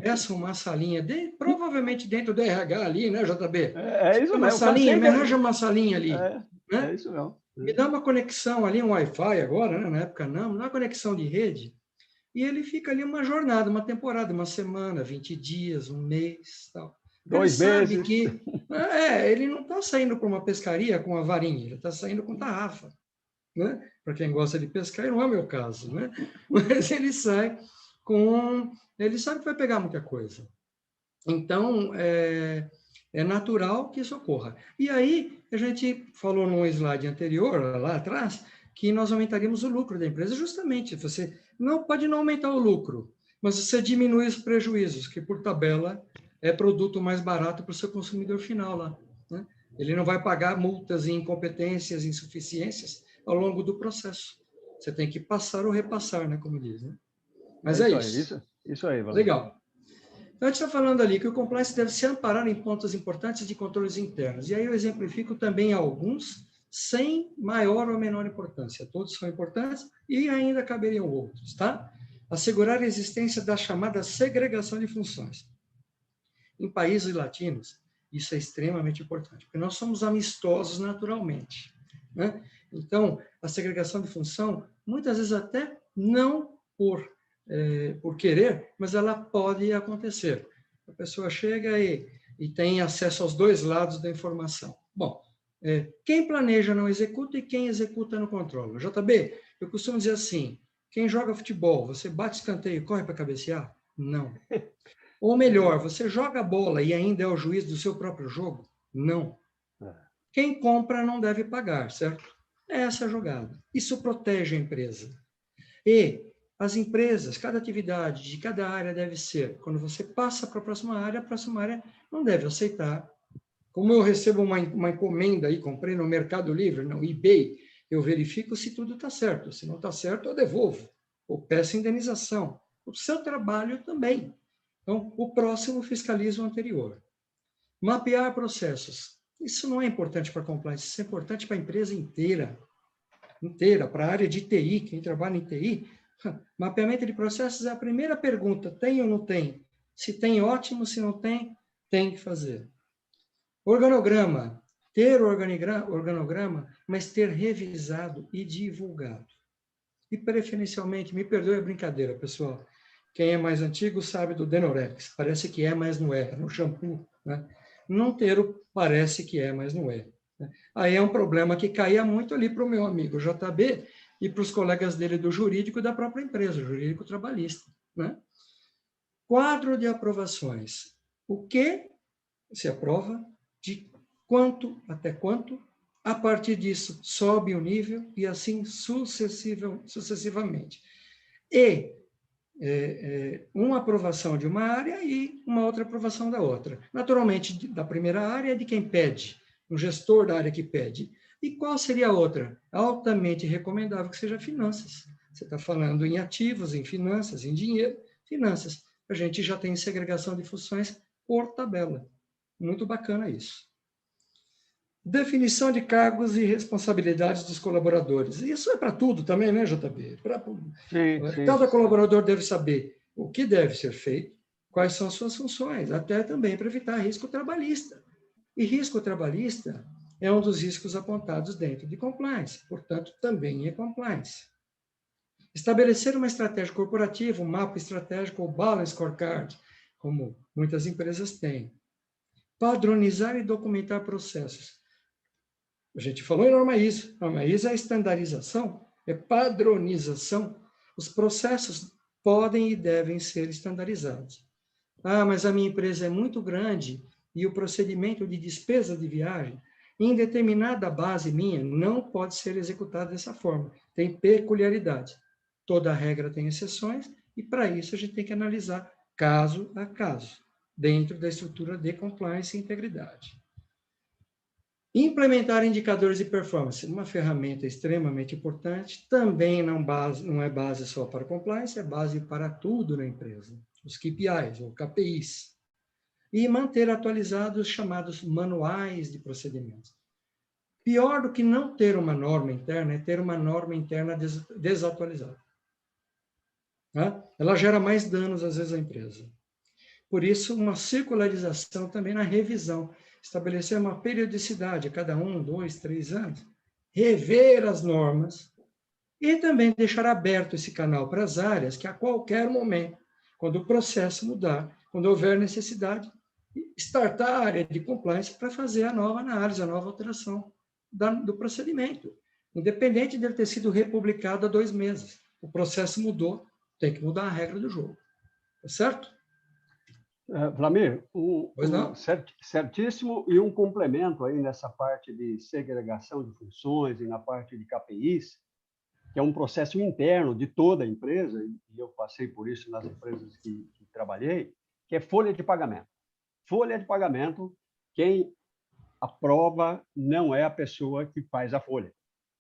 peço uma salinha, provavelmente dentro do RH ali, né, JB? É isso uma mesmo. Salinha, me arranja uma salinha ali. Né? É isso mesmo. Me dá uma conexão ali, um Wi-Fi agora, né? Na época não, me dá uma conexão de rede, e ele fica ali uma jornada, uma temporada, uma semana, 20 dias, um mês, tal. 2 meses. Sabe que ele não está saindo para uma pescaria com uma varinha, ele está saindo com tarrafa, né? Para quem gosta de pescar, não é o meu caso, né? Mas ele sai ele sabe que vai pegar muita coisa. Então, é natural que isso ocorra. E aí, a gente falou num slide anterior, lá atrás, que nós aumentaríamos o lucro da empresa. Justamente, você não pode não aumentar o lucro, mas você diminui os prejuízos, que por tabela é produto mais barato para o seu consumidor final lá, né? Ele não vai pagar multas e incompetências, insuficiências ao longo do processo. Você tem que passar ou repassar, né, como diz, né? Mas Isso aí, Valeu. Legal. Então, a gente está falando ali que o compliance deve se amparar em pontos importantes de controles internos. E aí eu exemplifico também alguns sem maior ou menor importância. Todos são importantes e ainda caberiam outros, tá? Assegurar a existência da chamada segregação de funções. Em países latinos, isso é extremamente importante, porque nós somos amistosos naturalmente, né? Então, a segregação de função, muitas vezes até não por querer, mas ela pode acontecer. A pessoa chega e tem acesso aos dois lados da informação. Bom, quem planeja não executa e quem executa não controla. JB, eu costumo dizer assim, quem joga futebol, você bate escanteio e corre para cabecear? Não. Ou melhor, você joga a bola e ainda é o juiz do seu próprio jogo? Não. Quem compra não deve pagar, certo? É essa a jogada. Isso protege a empresa. E as empresas, cada atividade de cada área deve ser, quando você passa para a próxima área não deve aceitar. Como eu recebo uma encomenda aí, comprei no Mercado Livre, no eBay, eu verifico se tudo está certo. Se não está certo, eu devolvo. Ou peço indenização. O seu trabalho também. Então, o próximo fiscaliza o anterior. Mapear processos. Isso não é importante para a compliance, isso é importante para a empresa inteira, para a área de TI, quem trabalha em TI. Mapeamento de processos é a primeira pergunta, tem ou não tem? Se tem, ótimo, se não tem, tem que fazer. Organograma. ter o organograma, mas ter revisado e divulgado. E preferencialmente, me perdoe a brincadeira, pessoal, quem é mais antigo sabe do Denorex, parece que é, mas não é, no shampoo, né? Não ter o parece que é, mas não é. Aí é um problema que caía muito ali para o meu amigo JB e para os colegas dele do jurídico da própria empresa, jurídico trabalhista, né? Quadro de aprovações. O que se aprova, de quanto até quanto, a partir disso sobe o nível e assim sucessivamente. E uma aprovação de uma área e uma outra aprovação da outra. Naturalmente, da primeira área é de quem pede, um gestor da área que pede. E qual seria a outra? Altamente recomendável que seja finanças. Você está falando em ativos, em finanças, em dinheiro, finanças. A gente já tem segregação de funções por tabela. Muito bacana isso. Definição de cargos e responsabilidades dos colaboradores. Isso é para tudo também, né, JB? Cada colaborador deve saber o que deve ser feito, quais são as suas funções, até também para evitar risco trabalhista. E risco trabalhista é um dos riscos apontados dentro de compliance, portanto, também é compliance. Estabelecer uma estratégia corporativa, um mapa estratégico ou balance scorecard, como muitas empresas têm. Padronizar e documentar processos. A gente falou em norma ISO. Norma ISO é estandarização, é padronização. Os processos podem e devem ser estandarizados. Ah, mas a minha empresa é muito grande e o procedimento de despesa de viagem, em determinada base minha, não pode ser executado dessa forma. Tem peculiaridade. Toda regra tem exceções e, para isso, a gente tem que analisar caso a caso, dentro da estrutura de compliance e integridade. Implementar indicadores de performance, uma ferramenta extremamente importante, também não é base só para compliance, é base para tudo na empresa, os KPIs, ou KPIs. E manter atualizados os chamados manuais de procedimentos. Pior do que não ter uma norma interna é ter uma norma interna desatualizada. Ela gera mais danos, às vezes, à empresa. Por isso, uma circularização também na revisão. Estabelecer uma periodicidade a cada 1, 2, 3 anos. Rever as normas. E também deixar aberto esse canal para as áreas que, a qualquer momento, quando o processo mudar, quando houver necessidade, startar a área de compliance para fazer a nova análise, a nova alteração do procedimento. Independente de ele ter sido republicado há 2 meses. O processo mudou, tem que mudar a regra do jogo. Tá certo? Vlamir, certíssimo, e um complemento aí nessa parte de segregação de funções e na parte de KPIs, que é um processo interno de toda a empresa, e eu passei por isso nas empresas que trabalhei, que é folha de pagamento. Folha de pagamento, quem aprova não é a pessoa que faz a folha.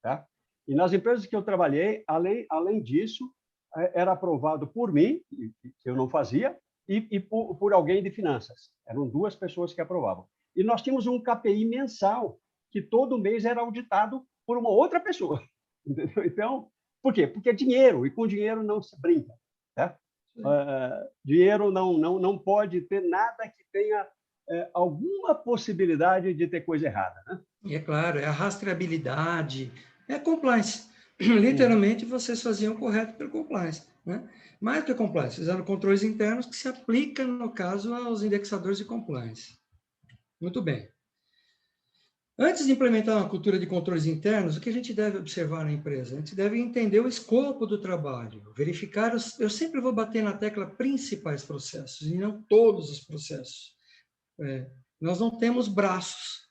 Tá? E nas empresas que eu trabalhei, além disso, era aprovado por mim, que eu não fazia, e por alguém de finanças. Eram 2 pessoas que aprovavam. E nós tínhamos um KPI mensal, que todo mês era auditado por uma outra pessoa. Entendeu? Então, por quê? Porque é dinheiro, e com dinheiro não se brinca. Tá? Dinheiro não pode ter nada que tenha alguma possibilidade de ter coisa errada. Né? É claro, é a rastreabilidade, é compliance. Literalmente, vocês faziam o correto pelo compliance. Né? Mais que compliance, fizeram controles internos que se aplicam, no caso, aos indexadores de compliance. Muito bem. Antes de implementar uma cultura de controles internos, o que a gente deve observar na empresa? A gente deve entender o escopo do trabalho, verificar eu sempre vou bater na tecla principais processos, e não todos os processos. Nós não temos braços.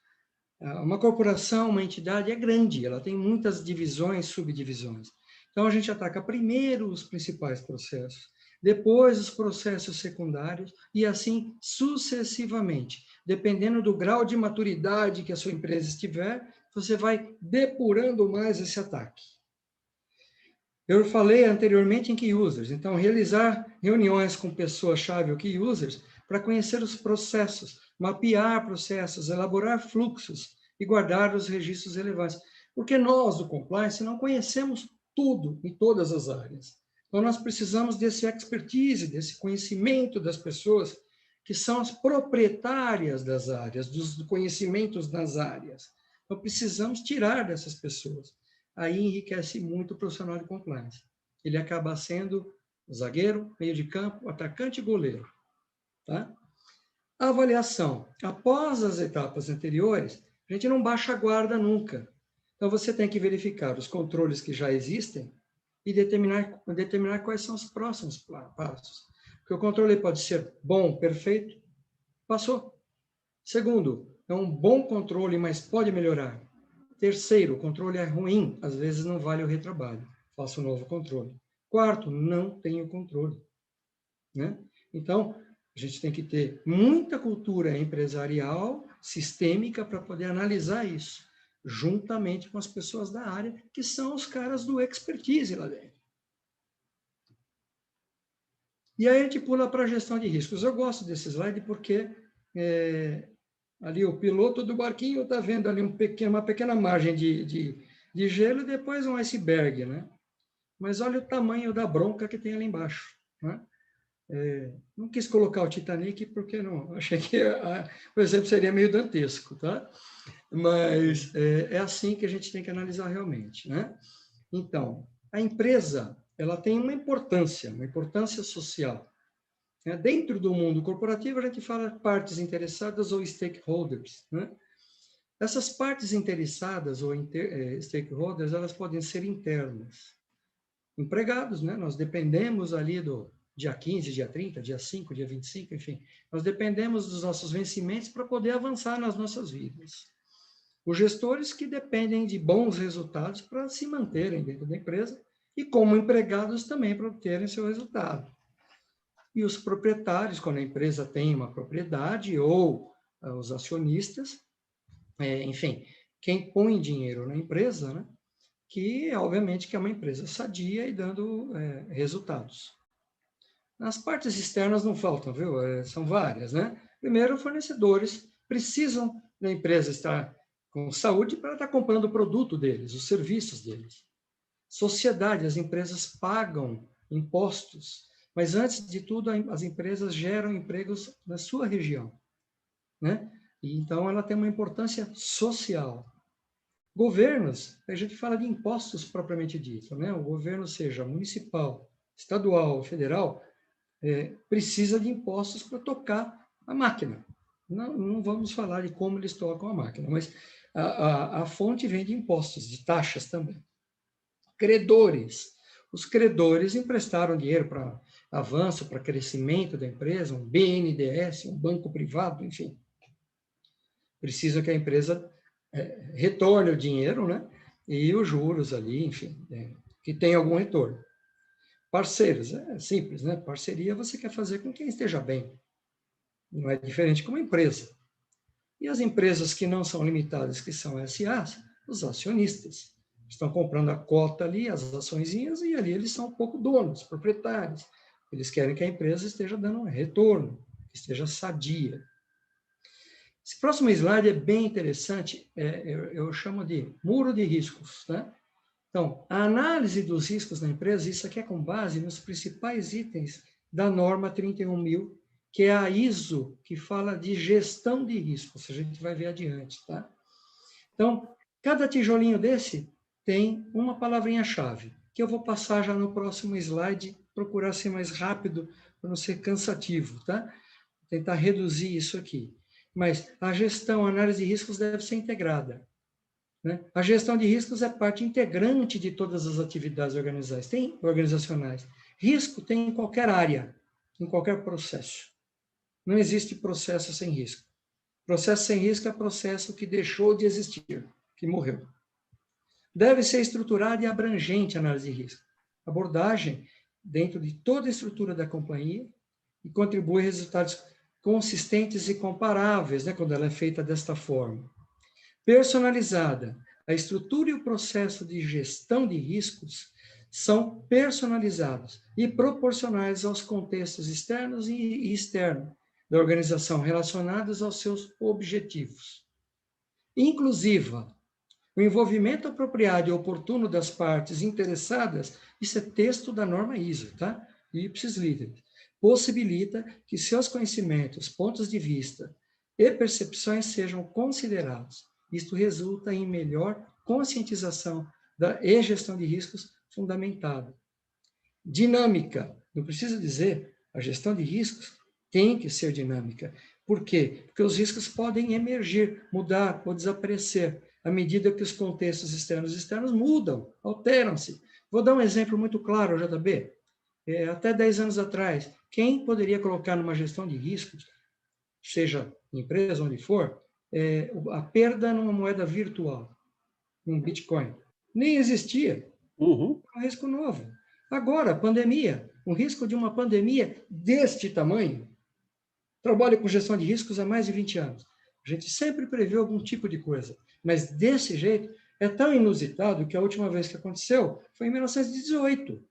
Uma corporação, uma entidade é grande, ela tem muitas divisões, subdivisões. Então, a gente ataca primeiro os principais processos, depois os processos secundários, e assim sucessivamente. Dependendo do grau de maturidade que a sua empresa estiver, você vai depurando mais esse ataque. Eu falei anteriormente em key users, então, realizar reuniões com pessoas-chave ou key users para conhecer os processos, mapear processos, elaborar fluxos e guardar os registros relevantes. Porque nós, do compliance, não conhecemos tudo em todas as áreas. Então, nós precisamos desse expertise, desse conhecimento das pessoas que são as proprietárias das áreas, dos conhecimentos nas áreas. Então, precisamos tirar dessas pessoas. Aí enriquece muito o profissional de compliance. Ele acaba sendo zagueiro, meio de campo, atacante e goleiro. Tá? A avaliação. Após as etapas anteriores, a gente não baixa a guarda nunca. Então, você tem que verificar os controles que já existem e determinar quais são os próximos passos. Porque o controle pode ser bom, perfeito, passou. Segundo, é um bom controle, mas pode melhorar. Terceiro, o controle é ruim, às vezes não vale o retrabalho. Faço um novo controle. Quarto, não tenho controle. Né? Então, a gente tem que ter muita cultura empresarial, sistêmica, para poder analisar isso, juntamente com as pessoas da área, que são os caras do expertise lá dentro. E aí a gente pula para a gestão de riscos. Eu gosto desse slide porque ali o piloto do barquinho está vendo ali uma pequena margem de gelo e depois um iceberg, né? Mas olha o tamanho da bronca que tem ali embaixo, né? Não quis colocar o Titanic porque não achei que o exemplo seria meio dantesco, tá? Mas é assim que a gente tem que analisar realmente, né? Então, a empresa ela tem uma importância social. Dentro do mundo corporativo, a gente fala partes interessadas ou stakeholders. Né? Essas partes interessadas ou stakeholders, elas podem ser internas. Empregados, né? Nós dependemos ali do dia 15, dia 30, dia 5, dia 25, enfim. Nós dependemos dos nossos vencimentos para poder avançar nas nossas vidas. Os gestores que dependem de bons resultados para se manterem dentro da empresa e como empregados também para obterem seu resultado. E os proprietários, quando a empresa tem uma propriedade, ou os acionistas, enfim, quem põe dinheiro na empresa, né, que obviamente que é uma empresa sadia e dando resultados. As partes externas não faltam, viu? São várias, né? Primeiro, fornecedores precisam da empresa estar com saúde para estar comprando o produto deles, os serviços deles. Sociedade, as empresas pagam impostos, mas antes de tudo, as empresas geram empregos na sua região, né? E, então, ela tem uma importância social. Governos, a gente fala de impostos propriamente dito, né? O governo, seja municipal, estadual, federal, precisa de impostos para tocar a máquina. Não vamos falar de como eles tocam a máquina, mas a fonte vem de impostos, de taxas também. Credores. Os credores emprestaram dinheiro para avanço, para crescimento da empresa, um BNDES, um banco privado, enfim. Precisa que a empresa retorne o dinheiro, né? E os juros ali, enfim, que tenha algum retorno. Parceiros, é simples, né? Parceria você quer fazer com quem esteja bem. Não é diferente com uma empresa. E as empresas que não são limitadas, que são SAs, os acionistas. Estão comprando a cota ali, as açõezinhas, e ali eles são um pouco donos, proprietários. Eles querem que a empresa esteja dando um retorno, que esteja sadia. Esse próximo slide é bem interessante, eu chamo de muro de riscos. Né? Então, a análise dos riscos na empresa, isso aqui é com base nos principais itens da norma 31.000, que é a ISO, que fala de gestão de riscos. A gente vai ver adiante. Tá? Então, cada tijolinho desse tem uma palavrinha-chave, que eu vou passar já no próximo slide, procurar ser mais rápido, para não ser cansativo, tá? Tentar reduzir isso aqui. Mas a gestão, a análise de riscos deve ser integrada. Né? A gestão de riscos é parte integrante de todas as atividades organizacionais. Risco tem em qualquer área, em qualquer processo. Não existe processo sem risco. Processo sem risco é processo que deixou de existir, que morreu. Deve ser estruturada e abrangente a análise de risco. Abordagem dentro de toda a estrutura da companhia e contribui a resultados consistentes e comparáveis, né, quando ela é feita desta forma. Personalizada. A estrutura e o processo de gestão de riscos são personalizados e proporcionais aos contextos externos e externos da organização relacionados aos seus objetivos. Inclusiva. O envolvimento apropriado e oportuno das partes interessadas, isso é texto da norma ISO, tá? Ipsis literis. possibilita que seus conhecimentos, pontos de vista e percepções sejam considerados. Isto resulta em melhor conscientização e gestão de riscos fundamentada. Dinâmica. Não preciso dizer, a gestão de riscos tem que ser dinâmica. Por quê? Porque os riscos podem emergir, mudar ou desaparecer à medida que os contextos externos e externos mudam, alteram-se. Vou dar um exemplo muito claro, JB. Até 10 anos atrás, quem poderia colocar numa gestão de riscos, seja empresa, onde for, a perda numa moeda virtual, um Bitcoin? Nem existia. É um risco novo. Agora, pandemia, um risco de uma pandemia deste tamanho. Trabalho com gestão de riscos há mais de 20 anos. A gente sempre prevê algum tipo de coisa, mas desse jeito é tão inusitado que a última vez que aconteceu foi em 1918.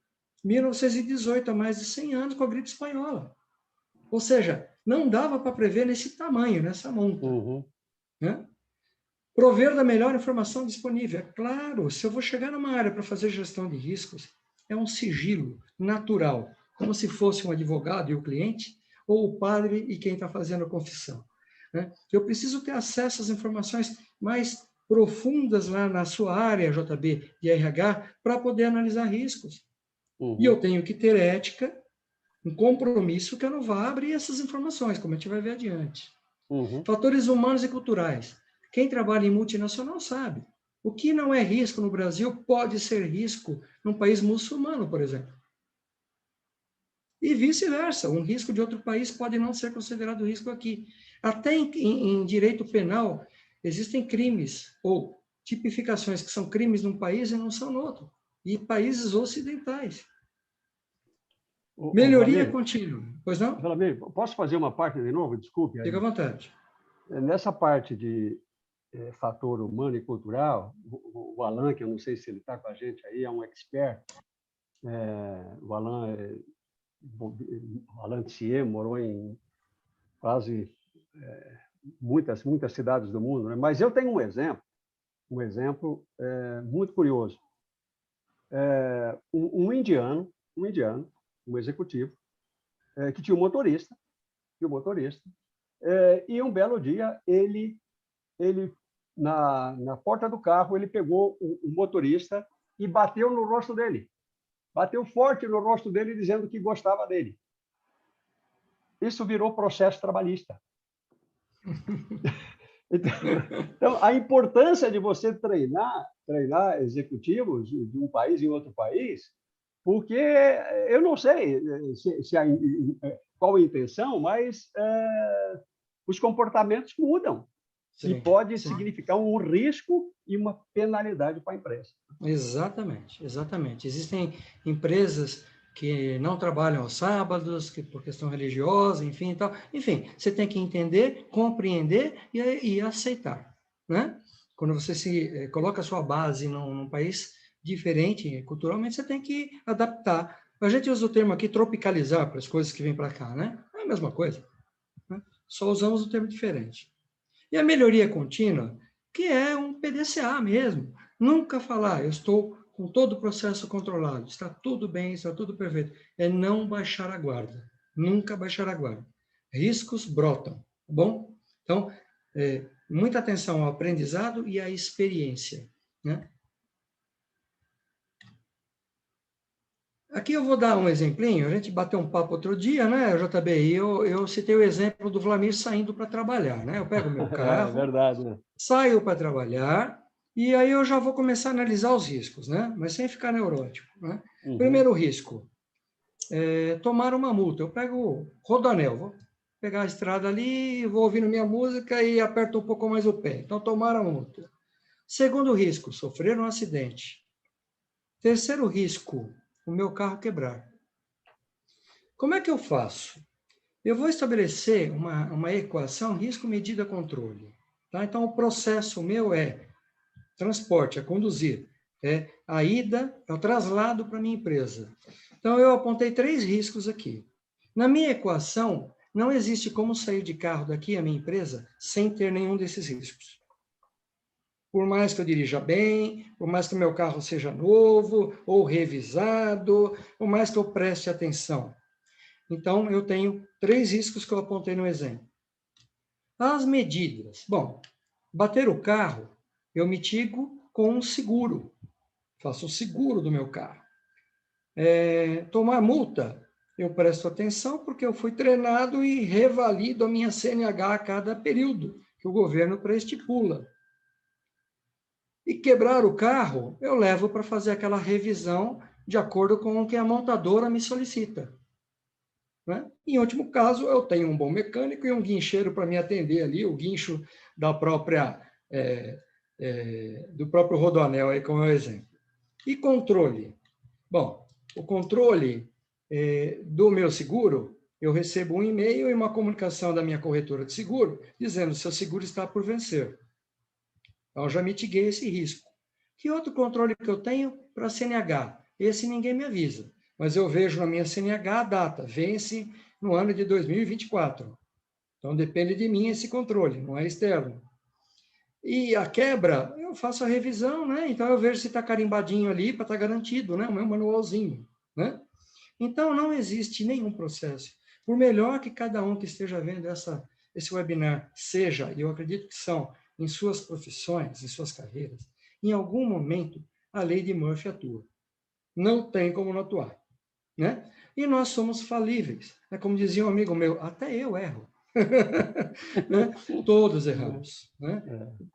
1918, há mais de 100 anos, com a gripe espanhola. Ou seja, não dava para prever nesse tamanho, nessa monta. Né? Prover da melhor informação disponível. É claro, se eu vou chegar numa área para fazer gestão de riscos, é um sigilo natural, como se fosse um advogado e o cliente, ou o padre e quem está fazendo a confissão. Né? Eu preciso ter acesso às informações mais profundas lá na sua área, JB, de RH, para poder analisar riscos. E eu tenho que ter ética, um compromisso que eu não vá abrir essas informações, como a gente vai ver adiante. Fatores humanos e culturais. Quem trabalha em multinacional sabe. O que não é risco no Brasil pode ser risco num país muçulmano, por exemplo. E vice-versa. Um risco de outro país pode não ser considerado risco aqui. Até em direito penal, existem crimes ou tipificações que são crimes num país e não são no outro. E países ocidentais. Melhoria contínua. Pois não? Vladimir, posso fazer uma parte de novo? Desculpe. Fica à vontade. Nessa parte de fator humano e cultural, o Alan, que eu não sei se ele está com a gente aí, é um expert. O Alan Thier morou em quase muitas cidades do mundo, né? Mas eu tenho um exemplo muito curioso. Um indiano, um executivo, que tinha um motorista, e um belo dia ele na porta do carro ele pegou o motorista e bateu no rosto dele. Bateu forte no rosto dele, dizendo que gostava dele. Isso virou processo trabalhista. Então, a importância de você treinar executivos de um país em outro país, porque eu não sei qual a intenção, mas os comportamentos mudam. Sim, e pode significar um risco e uma penalidade para a empresa. Exatamente. Existem empresas que não trabalham aos sábados, por questão religiosa, enfim, tal. Enfim, você tem que entender, compreender e aceitar, né? Quando você se coloca a sua base num país diferente culturalmente, você tem que adaptar. A gente usa o termo aqui tropicalizar para as coisas que vêm para cá, né? É a mesma coisa, né? Só usamos um termo diferente. E a melhoria contínua, que é um PDCA mesmo. Nunca falar, eu estou com todo o processo controlado, está tudo bem, está tudo perfeito. É não baixar a guarda. Nunca baixar a guarda. Riscos brotam, tá bom? Então, muita atenção ao aprendizado e à experiência, né? Aqui eu vou dar um exemplinho, a gente bateu um papo outro dia, né, JB, e eu citei o exemplo do Vlamir saindo para trabalhar, né? Eu pego o meu carro, é verdade, né? Saio para trabalhar, e aí eu já vou começar a analisar os riscos, né? Mas sem ficar neurótico, né? Primeiro risco, tomar uma multa. Eu pego o Rodoanel, vou pegar a estrada ali, vou ouvindo minha música e aperto um pouco mais o pé. Então, tomar a multa. Segundo risco, sofrer um acidente. Terceiro risco, o meu carro quebrar. Como é que eu faço? Eu vou estabelecer uma equação risco-medida-controle. Tá? Então, o processo meu é transporte, é conduzir, é a ida, é o traslado para a minha empresa. Então, eu apontei 3 riscos aqui. Na minha equação, não existe como sair de carro daqui à minha empresa sem ter nenhum desses riscos. Por mais que eu dirija bem, por mais que o meu carro seja novo ou revisado, por mais que eu preste atenção. Então, eu tenho 3 riscos que eu apontei no exemplo. As medidas. Bom, bater o carro, eu mitigo com um seguro. Faço o seguro do meu carro. Tomar multa, eu presto atenção porque eu fui treinado e revalido a minha CNH a cada período que o governo pré-estipula. E quebrar o carro, eu levo para fazer aquela revisão de acordo com o que a montadora me solicita. Né? Em último caso, eu tenho um bom mecânico e um guincheiro para me atender ali, o guincho da própria, do próprio rodoanel, aí, como é o exemplo. E controle? Bom, o controle do meu seguro, eu recebo um e-mail e uma comunicação da minha corretora de seguro dizendo que seu seguro está por vencer. Então, eu já mitiguei esse risco. Que outro controle que eu tenho para a CNH? Esse ninguém me avisa, mas eu vejo na minha CNH a data, vence no ano de 2024. Então, depende de mim esse controle, não é externo. E a quebra, eu faço a revisão, né? Então, eu vejo se está carimbadinho ali para estar garantido, né? O meu manualzinho, né? Então, não existe nenhum processo. Por melhor que cada um que esteja vendo esse webinar seja, e eu acredito que são, em suas profissões, em suas carreiras, em algum momento, a lei de Murphy atua. Não tem como não atuar. Né? E nós somos falíveis. É como dizia um amigo meu, até eu erro. Né? Todos erramos. Né?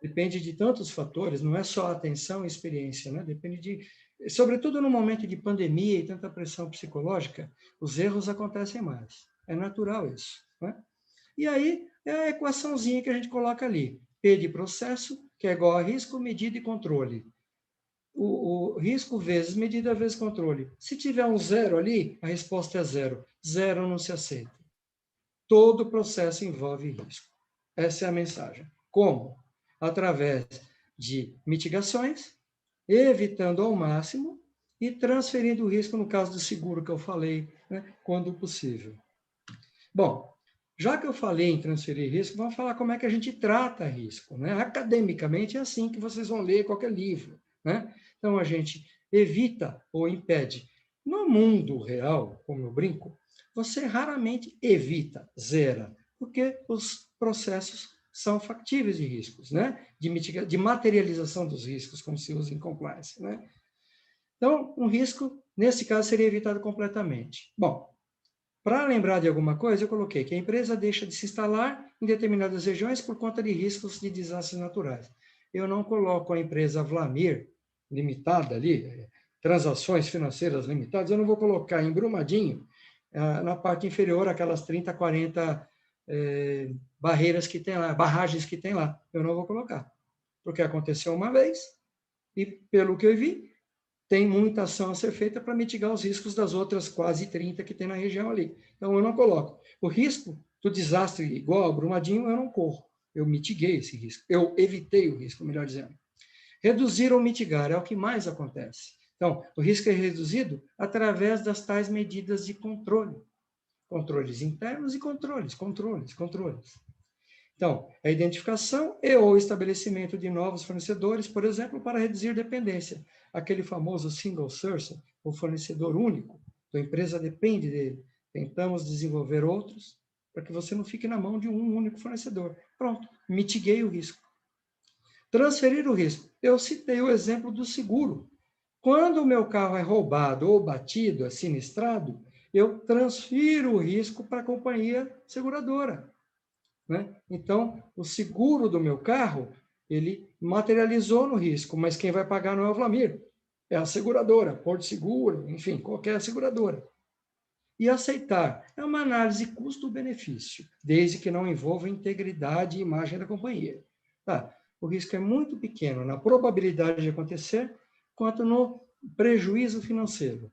Depende de tantos fatores, não é só atenção e experiência. Né? Depende de... Sobretudo no momento de pandemia e tanta pressão psicológica, os erros acontecem mais. É natural isso. Né? E aí, é a equaçãozinha que a gente coloca ali. P de processo, que é igual a risco, medida e controle. O risco vezes medida vezes controle. Se tiver um zero ali, a resposta é zero. Zero não se aceita. Todo processo envolve risco. Essa é a mensagem. Como? Através de mitigações, evitando ao máximo e transferindo o risco, no caso do seguro que eu falei, né, quando possível. Bom, já que eu falei em transferir risco, vamos falar como é que a gente trata risco. Né? Academicamente é assim que vocês vão ler qualquer livro. Né? Então, a gente evita ou impede. No mundo real, como eu brinco, você raramente evita, zera, porque os processos são factíveis de riscos, né? De materialização dos riscos, como se usa em compliance. Né? Então, um risco, nesse caso, seria evitado completamente. Bom, para lembrar de alguma coisa, eu coloquei que a empresa deixa de se instalar em determinadas regiões por conta de riscos de desastres naturais. Eu não coloco a empresa Vlamir limitada ali, transações financeiras limitadas, eu não vou colocar em Brumadinho, na parte inferior, aquelas 30, 40 barreiras que tem lá, barragens que tem lá. Eu não vou colocar, porque aconteceu uma vez e, pelo que eu vi, tem muita ação a ser feita para mitigar os riscos das outras quase 30 que tem na região ali. Então, eu não coloco. O risco do desastre igual ao Brumadinho, eu não corro. Eu mitiguei esse risco. Eu evitei o risco, melhor dizendo. Reduzir ou mitigar é o que mais acontece. Então, o risco é reduzido através das tais medidas de controle. Controles internos e controles. Então, a identificação e ou estabelecimento de novos fornecedores, por exemplo, para reduzir dependência. Aquele famoso single source, o fornecedor único, a empresa depende dele. Tentamos desenvolver outros para que você não fique na mão de um único fornecedor. Pronto, mitiguei o risco. Transferir o risco. Eu citei o exemplo do seguro. Quando o meu carro é roubado ou batido, é sinistrado, eu transfiro o risco para a companhia seguradora. Né? Então, o seguro do meu carro, ele materializou no risco, mas quem vai pagar não é o Vlamir, é a seguradora, Porto Seguro, enfim, qualquer seguradora. E aceitar é uma análise custo-benefício, desde que não envolva integridade e imagem da companhia. Tá? O risco é muito pequeno na probabilidade de acontecer, quanto no prejuízo financeiro.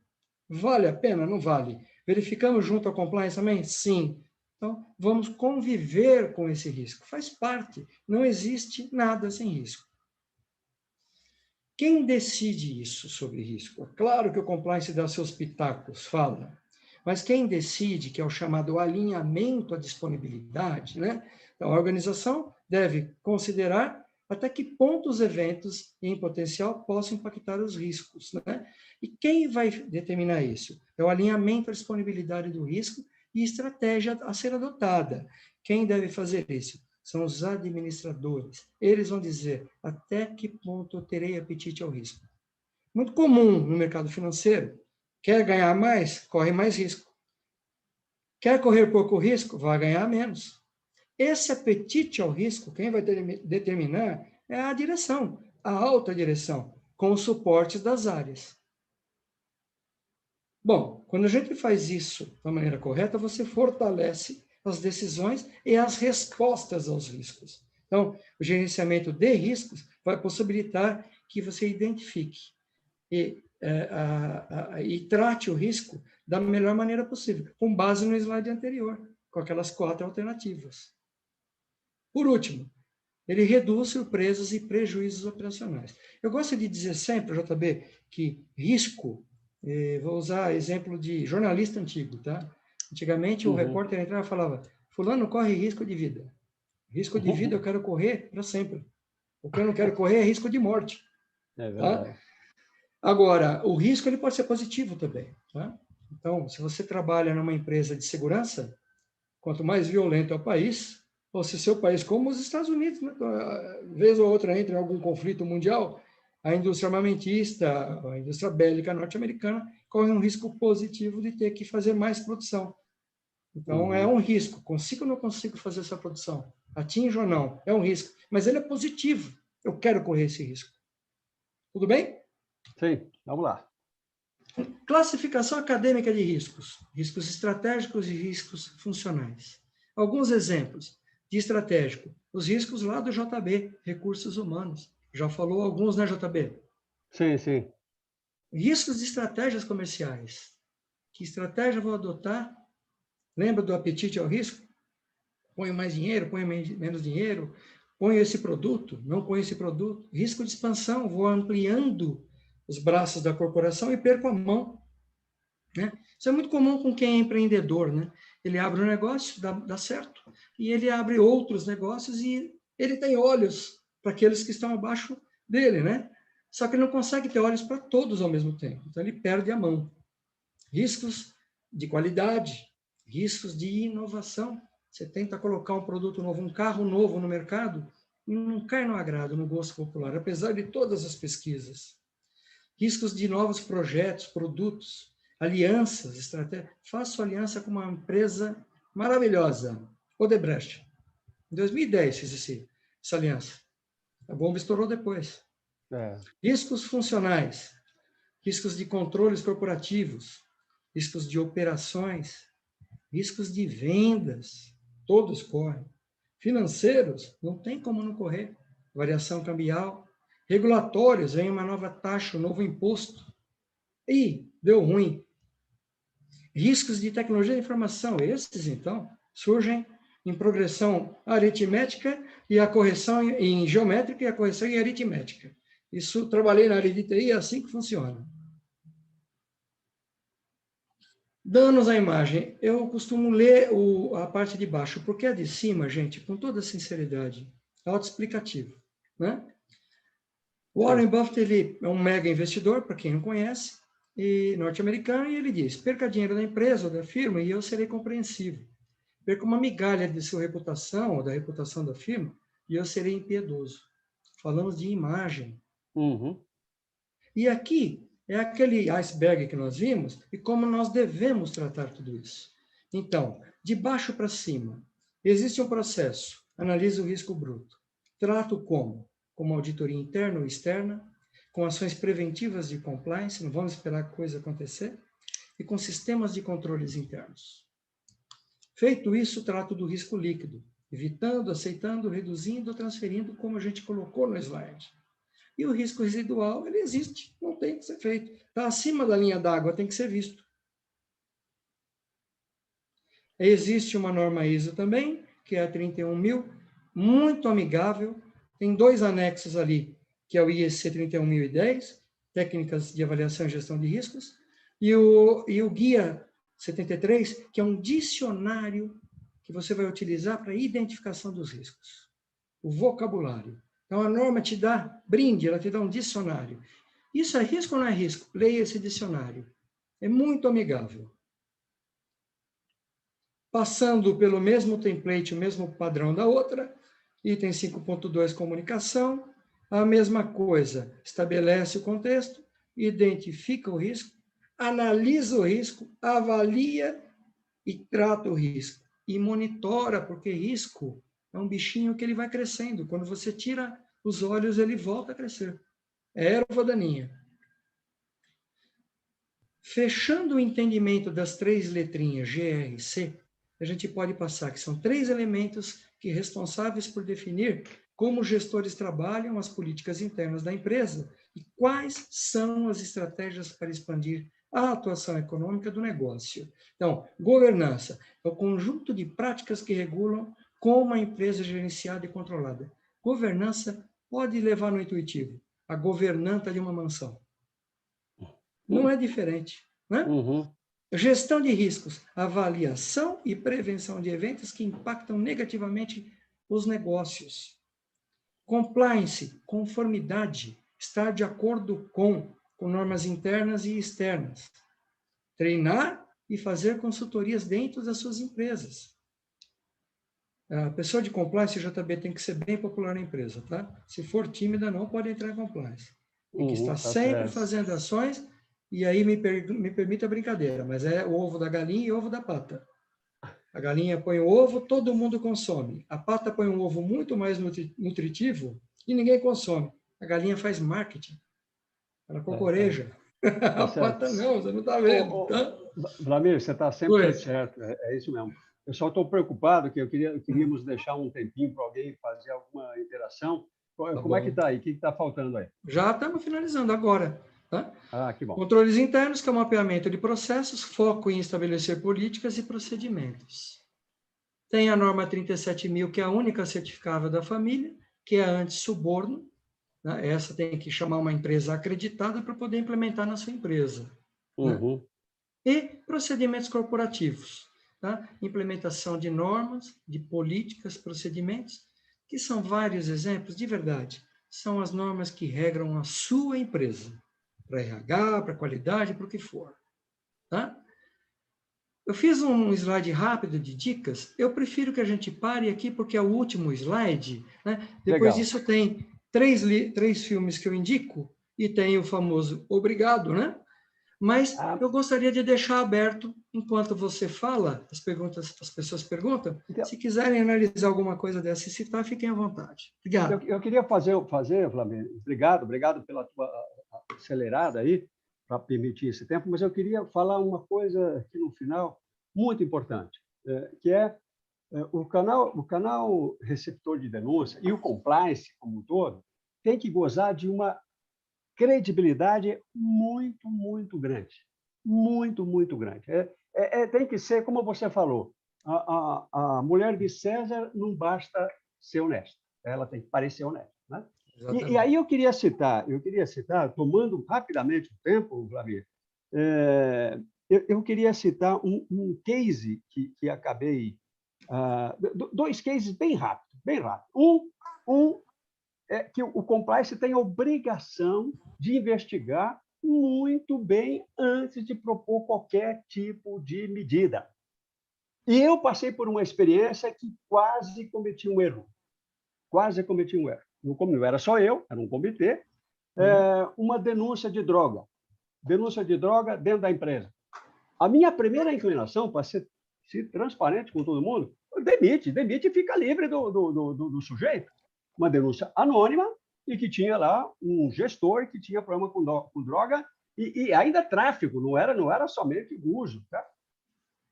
Vale a pena? Não vale. Verificamos junto ao compliance também? Sim. Então, vamos conviver com esse risco. Faz parte. Não existe nada sem risco. Quem decide isso sobre risco? É claro que o compliance dá seus pitacos, fala. Mas quem decide, que é o chamado alinhamento à disponibilidade, né? Então, a organização deve considerar até que ponto os eventos em potencial possam impactar os riscos. Né? E quem vai determinar isso? É o alinhamento à disponibilidade do risco e estratégia a ser adotada. Quem deve fazer isso? São os administradores. Eles vão dizer até que ponto eu terei apetite ao risco. Muito comum no mercado financeiro. Quer ganhar mais? Corre mais risco. Quer correr pouco risco? Vai ganhar menos. Esse apetite ao risco, quem vai determinar é a direção, a alta direção, com os suportes das áreas. Bom, quando a gente faz isso da maneira correta, você fortalece as decisões e as respostas aos riscos. Então, o gerenciamento de riscos vai possibilitar que você identifique e trate o risco da melhor maneira possível, com base no slide anterior, com aquelas 4 alternativas. Por último, ele reduz surpresas e prejuízos operacionais. Eu gosto de dizer sempre, JB, que risco, vou usar exemplo de jornalista antigo, tá? Antigamente, o repórter entrava e falava, fulano corre risco de vida. Risco de vida eu quero correr para sempre. O que eu não quero correr é risco de morte. É verdade. Tá? Agora, o risco ele pode ser positivo também. Tá? Então, se você trabalha numa empresa de segurança, quanto mais violento é o país, ou se seu país, como os Estados Unidos, né, vez ou outra entra em algum conflito mundial, a indústria armamentista, a indústria bélica norte-americana, corre um risco positivo de ter que fazer mais produção. Então, é um risco. Consigo ou não consigo fazer essa produção? Atinjo ou não? É um risco. Mas ele é positivo. Eu quero correr esse risco. Tudo bem? Sim, vamos lá. Classificação acadêmica de riscos. Riscos estratégicos e riscos funcionais. Alguns exemplos de estratégico. Os riscos lá do JB, recursos humanos. Já falou alguns, né, JB? Sim, sim. Riscos de estratégias comerciais. Que estratégia vou adotar? Lembra do apetite ao risco? Ponho mais dinheiro, ponho menos dinheiro, ponho esse produto, não ponho esse produto. Risco de expansão, vou ampliando os braços da corporação e perco a mão. Né? Isso é muito comum com quem é empreendedor. Né? Ele abre um negócio, dá certo, e ele abre outros negócios e ele tem olhos para aqueles que estão abaixo dele. Né? Só que ele não consegue ter olhos para todos ao mesmo tempo. Então, ele perde a mão. Riscos de qualidade, riscos de inovação. Você tenta colocar um produto novo, um carro novo no mercado, e não cai no agrado, no gosto popular, apesar de todas as pesquisas. Riscos de novos projetos, produtos, alianças, estratégias. Faço aliança com uma empresa maravilhosa, Odebrecht. Em 2010 fiz essa aliança. A bomba estourou depois. Riscos funcionais, riscos de controles corporativos, riscos de operações, riscos de vendas, todos correm. Financeiros, não tem como não correr. Variação cambial. Regulatórios, vem uma nova taxa, um novo imposto. E deu ruim. Riscos de tecnologia de informação, esses, então, surgem em progressão aritmética e a correção em geométrica e a correção em aritmética. Isso, trabalhei na área de TI, é assim que funciona. Danos à imagem. Eu costumo ler a parte de baixo, porque a de cima, gente, com toda sinceridade, é autoexplicativo. Né? Warren Buffett ele é um mega investidor, para quem não conhece, e norte-americano, e ele diz, perca dinheiro da empresa ou da firma e eu serei compreensivo. Perca uma migalha de sua reputação ou da reputação da firma e eu serei impiedoso. Falamos de imagem. E aqui é aquele iceberg que nós vimos e como nós devemos tratar tudo isso. Então, de baixo para cima, existe um processo, analisa o risco bruto. Trato como? Com uma auditoria interna ou externa, com ações preventivas de compliance, não vamos esperar a coisa acontecer, e com sistemas de controles internos. Feito isso, trato do risco líquido, evitando, aceitando, reduzindo, transferindo, como a gente colocou no slide. E o risco residual, ele existe, não tem que ser feito. Está acima da linha d'água, tem que ser visto. Existe uma norma ISO também, que é a 31.000, muito amigável. Tem 2 anexos ali, que é o IEC 31.010, Técnicas de Avaliação e Gestão de Riscos, e o Guia 73, que é um dicionário que você vai utilizar para identificação dos riscos. O vocabulário. Então, a norma te dá brinde, ela te dá um dicionário. Isso é risco ou não é risco? Leia esse dicionário. É muito amigável. passando pelo mesmo template, o mesmo padrão da outra. Item 5.2, comunicação. A mesma coisa, estabelece o contexto, identifica o risco, analisa o risco, avalia e trata o risco. E monitora, porque risco é um bichinho que ele vai crescendo. Quando você tira os olhos, ele volta a crescer. É erva daninha. Fechando o entendimento das 3 letrinhas G, R, C, a gente pode passar que são 3 elementos que responsáveis por definir como os gestores trabalham as políticas internas da empresa e quais são as estratégias para expandir a atuação econômica do negócio. Então, governança é o conjunto de práticas que regulam como a empresa é gerenciada e controlada. Governança pode levar no intuitivo, a governanta de uma mansão. Não é diferente, né? Gestão de riscos, avaliação e prevenção de eventos que impactam negativamente os negócios. Compliance, conformidade, estar de acordo com normas internas e externas. Treinar e fazer consultorias dentro das suas empresas. A pessoa de compliance, JB, tem que ser bem popular na empresa, tá? Se for tímida, não pode entrar em compliance. Tem que estar sempre fazendo ações. E aí me permite a brincadeira, mas é o ovo da galinha e o ovo da pata. A galinha põe o ovo, todo mundo consome. A pata põe um ovo muito mais nutritivo e ninguém consome. A galinha faz marketing. Ela cocoreja. A pata não, você não está vendo. Tá? Vlamir, você está sempre certo. É isso mesmo. Eu só estou preocupado que queríamos deixar um tempinho para alguém fazer alguma interação. Como é que está aí? O que está faltando aí? Já estamos finalizando agora. Tá? Que bom. Controles internos, que é o mapeamento de processos, foco em estabelecer políticas e procedimentos. Tem a norma 37.000, que é a única certificável da família, que é anti-suborno. Né? Essa tem que chamar uma empresa acreditada para poder implementar na sua empresa. Né? E procedimentos corporativos. Tá? Implementação de normas, de políticas, procedimentos, que são vários exemplos, de verdade. São as normas que regram a sua empresa. Para RH, para qualidade, para o que for. Tá? Eu fiz um slide rápido de dicas. Eu prefiro que a gente pare aqui, porque é o último slide. Né? Depois disso tem três filmes que eu indico, e tem o famoso obrigado, né? Mas eu gostaria de deixar aberto, enquanto você fala, as pessoas perguntam, se quiserem analisar alguma coisa dessa e citar, fiquem à vontade. Obrigado. Eu queria fazer, Flamengo, obrigado pela tua acelerada aí, para permitir esse tempo, mas eu queria falar uma coisa aqui no final, muito importante, que é o canal receptor de denúncia e o compliance como um todo tem que gozar de uma credibilidade muito, muito grande. Muito, muito grande. Tem que ser, como você falou, a mulher de César não basta ser honesta, ela tem que parecer honesta. Né? E aí eu queria citar, tomando rapidamente o tempo, Vlamir, eu queria citar um case que acabei... dois cases bem rápidos. Um é que o compliance tem a obrigação de investigar muito bem antes de propor qualquer tipo de medida. E eu passei por uma experiência que quase cometi um erro. Não era só eu, era um comitê, uma denúncia de droga dentro da empresa. A minha primeira inclinação, para ser transparente com todo mundo, demite e fica livre do sujeito. Uma denúncia anônima e que tinha lá um gestor que tinha problema com droga e ainda tráfico, não era somente uso. Tá?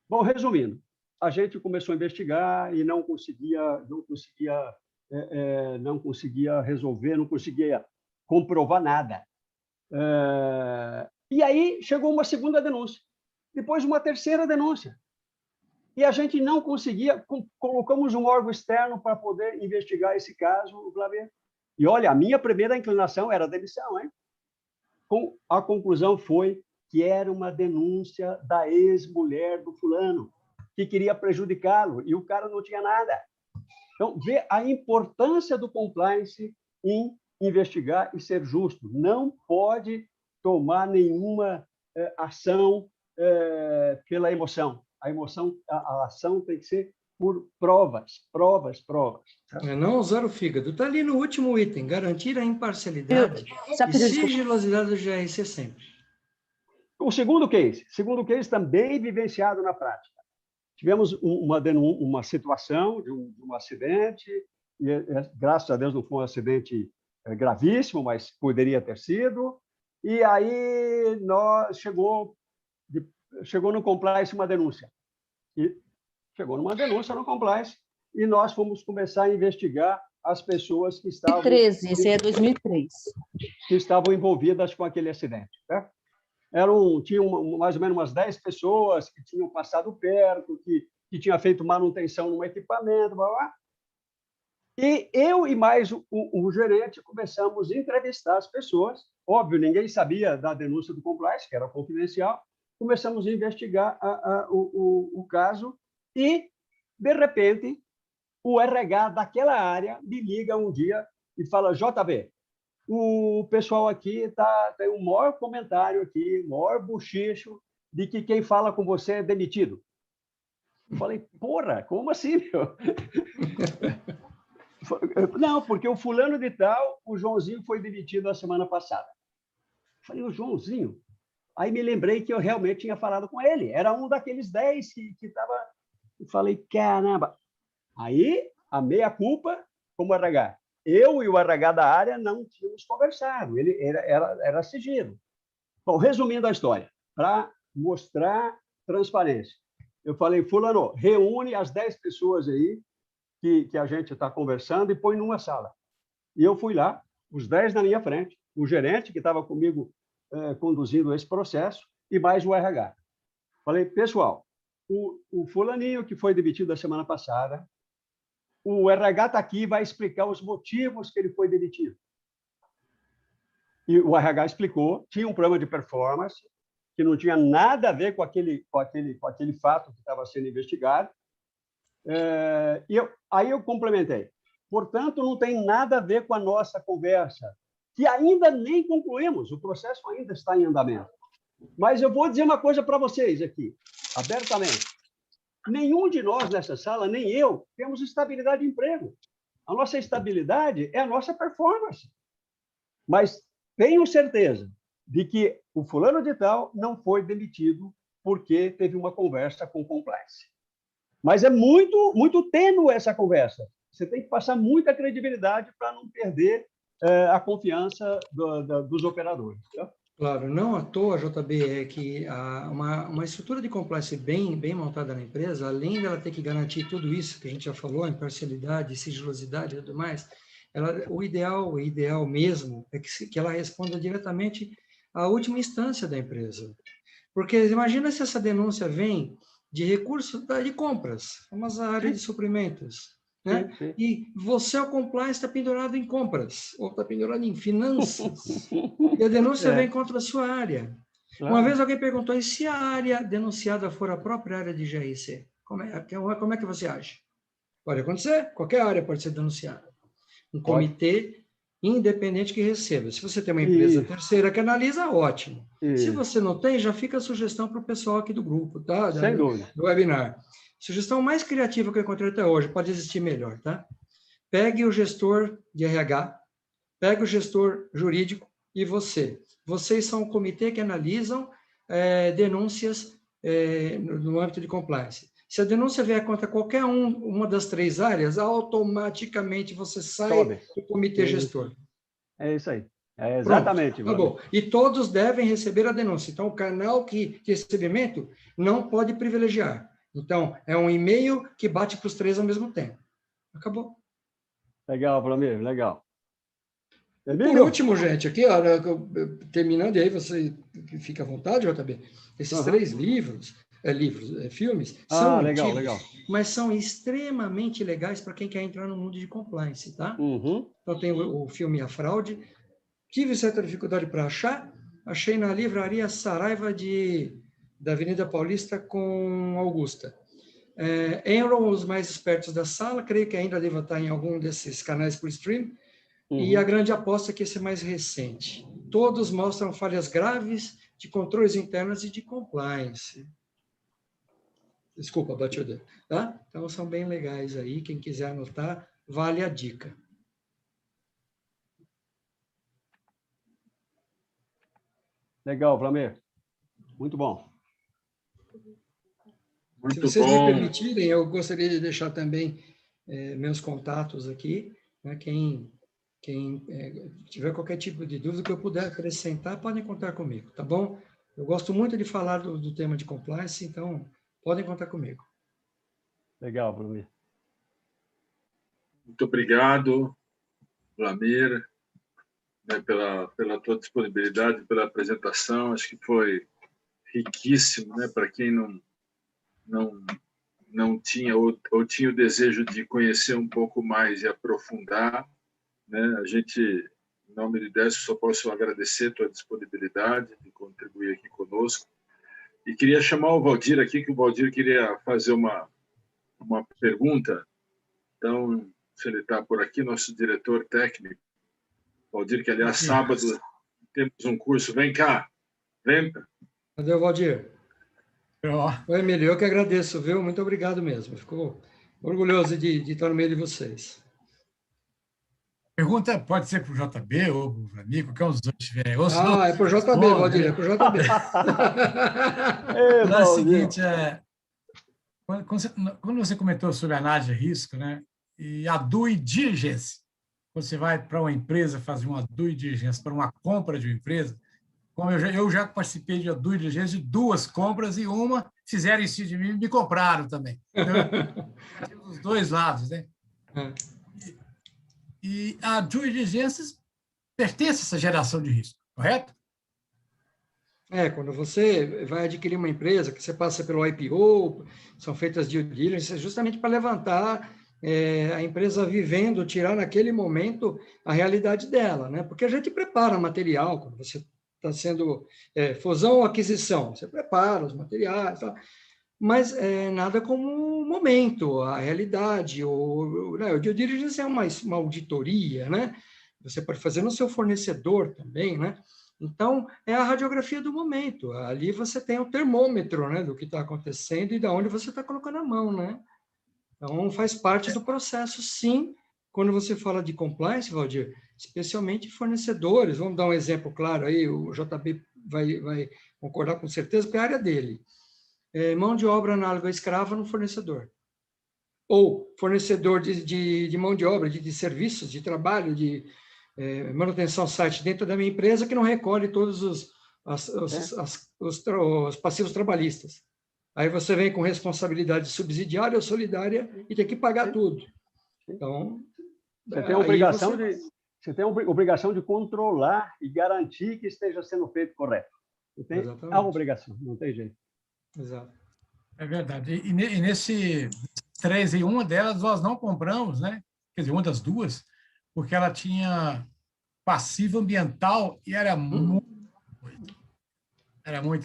Bom, resumindo, a gente começou a investigar e não conseguia resolver, não conseguia comprovar nada. E aí chegou uma segunda denúncia, depois uma terceira denúncia. E a gente não conseguia, colocamos um órgão externo para poder investigar esse caso, Vlamir. E olha, a minha primeira inclinação era a demissão, hein? A conclusão foi que era uma denúncia da ex-mulher do fulano, que queria prejudicá-lo, e o cara não tinha nada. Então, vê a importância do compliance em investigar e ser justo. Não pode tomar nenhuma ação pela emoção. A a ação tem que ser por provas, provas, provas. Tá? É não usar o fígado. Está ali no último item, garantir a imparcialidade e sigilosidade do GRC sempre. O segundo case também vivenciado na prática. Tivemos uma situação de um acidente, e graças a Deus não foi um acidente gravíssimo, mas poderia ter sido, e aí chegou no compliance uma denúncia. E chegou numa denúncia no compliance, e nós fomos começar a investigar as pessoas que estavam... 2013, esse é 2003. Que estavam envolvidas com aquele acidente. Tá? Tinham mais ou menos umas 10 pessoas que tinham passado perto, que tinham feito manutenção no equipamento, blá, blá. E eu e mais o gerente começamos a entrevistar as pessoas. Óbvio, ninguém sabia da denúncia do compliance, que era confidencial. Começamos a investigar o caso e, de repente, o RH daquela área me liga um dia e fala: JB, o pessoal aqui tem um maior comentário aqui, maior bochicho de que quem fala com você é demitido. Eu falei: porra, como assim, meu? Não, porque o fulano de tal, o Joãozinho, foi demitido a semana passada. Eu falei: o Joãozinho? Aí me lembrei que eu realmente tinha falado com ele. Era um daqueles 10 que estava... Eu falei: caramba. Aí, a meia-culpa, como RH. Eu e o RH da área não tínhamos conversado. Ele era sigilo. Bom, resumindo a história, para mostrar transparência. Eu falei: fulano, reúne as 10 pessoas aí que a gente está conversando e põe numa sala. E eu fui lá, os 10 na minha frente, o gerente que estava comigo conduzindo esse processo e mais o RH. Falei: pessoal, o fulaninho que foi demitido a semana passada, o RH está aqui e vai explicar os motivos que ele foi demitido. E o RH explicou, tinha um problema de performance, que não tinha nada a ver com aquele fato que estava sendo investigado. Aí eu complementei. Portanto, não tem nada a ver com a nossa conversa, que ainda nem concluímos, o processo ainda está em andamento. Mas eu vou dizer uma coisa para vocês aqui, abertamente. Nenhum de nós nessa sala, nem eu, temos estabilidade de emprego. A nossa estabilidade é a nossa performance. Mas tenho certeza de que o fulano de tal não foi demitido porque teve uma conversa com o compliance. Mas é muito, muito tênue essa conversa. Você tem que passar muita credibilidade para não perder a confiança dos operadores. Tá? Claro, não à toa, JB, é que uma estrutura de compliance bem montada na empresa, além dela ter que garantir tudo isso que a gente já falou, imparcialidade, sigilosidade e tudo mais, o ideal mesmo é que ela responda diretamente à última instância da empresa. Porque imagina se essa denúncia vem de recursos de compras, a famosa área de suprimentos. Né? Sim, sim. E você, o compliance, está pendurado em compras, ou está pendurado em finanças, e a denúncia vem contra a sua área. Claro. Uma vez alguém perguntou: e se a área denunciada for a própria área de GRC? Como é que você age? Pode acontecer, qualquer área pode ser denunciada. Um comitê independente que receba. Se você tem uma empresa terceira que analisa, ótimo. Se você não tem, já fica a sugestão para o pessoal aqui do grupo, tá? Sem dúvida. Do webinar. Sugestão mais criativa que eu encontrei até hoje, pode existir melhor, tá? Pegue o gestor de RH, pegue o gestor jurídico e você. Vocês são o comitê que analisam denúncias no âmbito de compliance. Se a denúncia vier contra qualquer uma das 3 áreas, automaticamente você sai do comitê gestor. É isso aí. É exatamente. Tá bom. E todos devem receber a denúncia. Então, o canal de recebimento não pode privilegiar. Então, é um e-mail que bate para os 3 ao mesmo tempo. Acabou. Legal, Vlamir, legal. Por último, gente, aqui, ó, terminando, e aí você fica à vontade, JB, esses 3 filmes, são legal. mas são extremamente legais para quem quer entrar no mundo de compliance, tá? Então, tem o filme A Fraude. Tive certa dificuldade para achei na livraria Saraiva da Avenida Paulista com Augusta. Enron, os mais espertos da sala, creio que ainda deva estar em algum desses canais por stream, e a grande aposta é que esse é mais recente. Todos mostram falhas graves de controles internos e de compliance. Desculpa, bati o dedo. Tá? Então, são bem legais aí. Quem quiser anotar, vale a dica. Legal, Vlamir. Muito bom. Se vocês me permitirem, eu gostaria de deixar também meus contatos aqui. Né? Quem tiver qualquer tipo de dúvida que eu puder acrescentar, podem contar comigo, tá bom? Eu gosto muito de falar do tema de compliance, então podem contar comigo. Legal, Vlamir. Muito obrigado, Vlamir, né, pela tua disponibilidade, pela apresentação. Acho que foi riquíssimo, né, para quem não tinha ou tinha o desejo de conhecer um pouco mais e aprofundar, né? A gente, em nome de IDESP, só posso agradecer a tua disponibilidade de contribuir aqui conosco. E queria chamar o Valdir aqui, que o Valdir queria fazer uma pergunta. Então, se ele está por aqui, nosso diretor técnico, Valdir, que, aliás, sábado temos um curso. Vem cá. Vem. Cadê o Valdir? Oi, Emílio, eu que agradeço, viu? Muito obrigado mesmo. Fico orgulhoso de estar no meio de vocês. Pergunta pode ser para o JB ou para o Vlamir, qualquer um dos dois tiver. É para o JB, Valdir, é para o JB. É o seguinte, quando você comentou sobre a análise de risco, né, e a due diligence, quando você vai para uma empresa fazer uma due diligence para uma compra de uma empresa, como eu já participei de uma due diligence de 2 compras e uma fizeram em cima de mim e me compraram também. Então, dos 2 lados, né? E a due diligence pertence a essa geração de risco, correto? Quando você vai adquirir uma empresa, que você passa pelo IPO, são feitas due diligence, justamente para levantar a empresa vivendo, tirar naquele momento a realidade dela, né? Porque a gente prepara material, quando você está sendo fusão ou aquisição, você prepara os materiais, tá? Mas nada como o momento, a realidade. O due diligence é uma auditoria, né? Você pode fazer no seu fornecedor também, né? Então, é a radiografia do momento. Ali você tem o termômetro, né, do que está acontecendo e de onde você está colocando a mão, né? Então, faz parte do processo, sim, quando você fala de compliance, Valdir, especialmente fornecedores. Vamos dar um exemplo claro aí, o JB vai concordar com certeza, porque é a área dele. Mão de obra análoga a escrava no fornecedor. Ou fornecedor de mão de obra, de serviços, de trabalho, de manutenção site dentro da minha empresa que não recolhe todos os passivos trabalhistas. Aí você vem com responsabilidade subsidiária ou solidária e tem que pagar tudo. Então, você tem a obrigação de controlar e garantir que esteja sendo feito correto. Você tem a obrigação, não tem jeito. Exato. É verdade. E nesse 3 e uma delas nós não compramos, né? Quer dizer, uma das 2, porque ela tinha passivo ambiental e era muita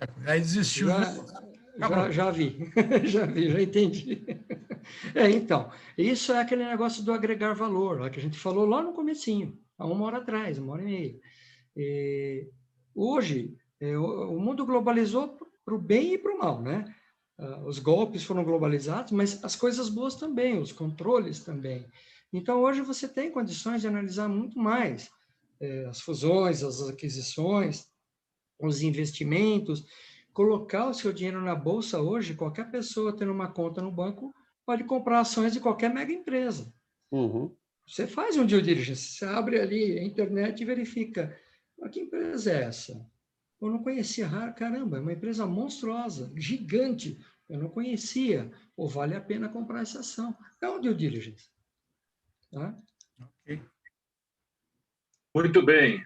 coisa. Aí desistiu. Já vi, já entendi. Então, isso é aquele negócio do agregar valor, lá que a gente falou lá no comecinho, há 1 hora atrás, 1h30. Hoje, o mundo globalizou para o bem e para o mal, né? Os golpes foram globalizados, mas as coisas boas também, os controles também. Então, hoje você tem condições de analisar muito mais as fusões, as aquisições, os investimentos. Colocar o seu dinheiro na bolsa hoje, qualquer pessoa tendo uma conta no banco pode comprar ações de qualquer mega empresa. Uhum. Você faz um due diligence, você abre ali a internet e verifica, que empresa é essa? Eu não conhecia, caramba, é uma empresa monstruosa, gigante, eu não conhecia, vale a pena comprar essa ação. É um due diligence. Tá? Okay. Muito bem.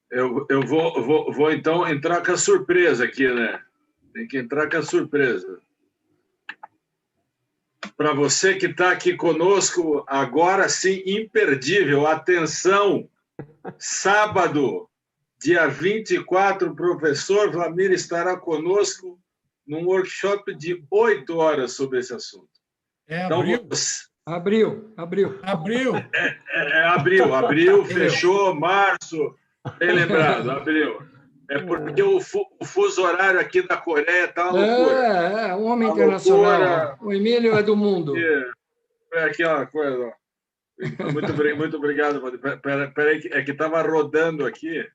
Eu vou, então, entrar com a surpresa aqui, né? Tem que entrar com a surpresa. Para você que está aqui conosco, agora sim, imperdível, atenção, sábado, dia 24, o professor Vlamir estará conosco num workshop de 8 horas sobre esse assunto. Abril. Abril, fechou, março, bem lembrado, abril. É porque o fuso horário aqui da Coreia está uma loucura. Um homem Uma internacional. loucura. O Emílio é do mundo. É aqui uma coisa. Ó. Então, muito obrigado. Peraí, é que estava rodando aqui.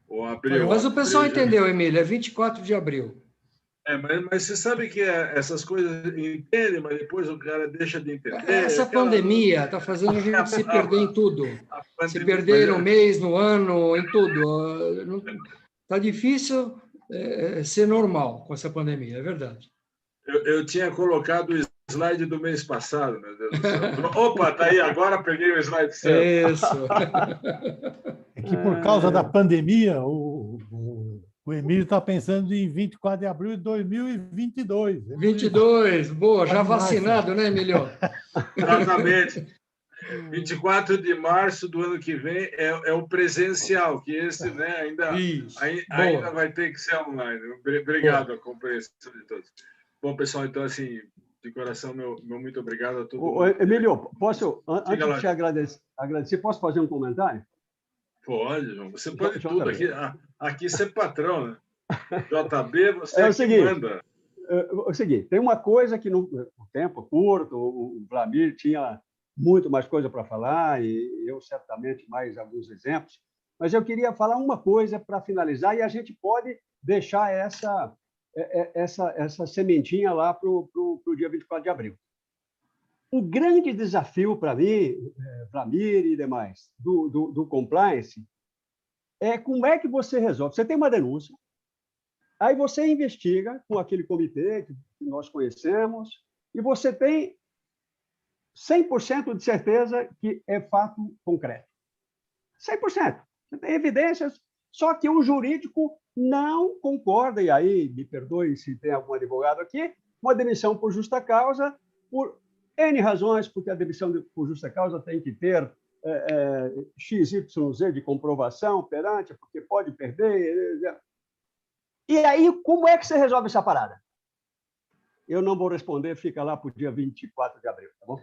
O abril. Mas o pessoal entendeu, Emílio, é 24 de abril. Mas você sabe que essas coisas entendem, mas depois o cara deixa de entender. Essa pandemia está fazendo a gente se perder em tudo. Se perder no mês, no ano, em tudo. Está difícil ser normal com essa pandemia, é verdade. Eu tinha colocado o slide do mês passado, meu Deus do céu. Opa, tá aí, agora peguei o slide certo. Isso. É que por causa da pandemia, o Emílio está pensando em 24 de abril de 2022. 22, boa, já vacinado, né, Emílio? Exatamente. 24 de março do ano que vem é o presencial, que esse, né, ainda vai ter que ser online. Obrigado a compreensão de todos. Bom, pessoal, então, assim, de coração, meu muito obrigado a todo mundo. Emílio, posso, antes de te agradecer, posso fazer um comentário? Pode, João. Você pode tudo aqui. Aqui você é patrão, né? JB, você é o seguinte, manda. É o seguinte, tem uma coisa que no tempo curto, o Vlamir tinha muito mais coisa para falar e eu certamente mais alguns exemplos, mas eu queria falar uma coisa para finalizar e a gente pode deixar essa sementinha lá para o dia 24 de abril. O grande desafio para mim, Vlamir e demais, do compliance, é como é que você resolve. Você tem uma denúncia, aí você investiga com aquele comitê que nós conhecemos, e você tem 100% de certeza que é fato concreto. 100%. Você tem evidências, só que o jurídico não concorda, e aí, me perdoe se tem algum advogado aqui, uma demissão por justa causa, por N razões, porque a demissão por justa causa tem que ter XYZ de comprovação perante, porque pode perder. E aí, como é que você resolve essa parada? Eu não vou responder, fica lá para o dia 24 de abril, tá bom?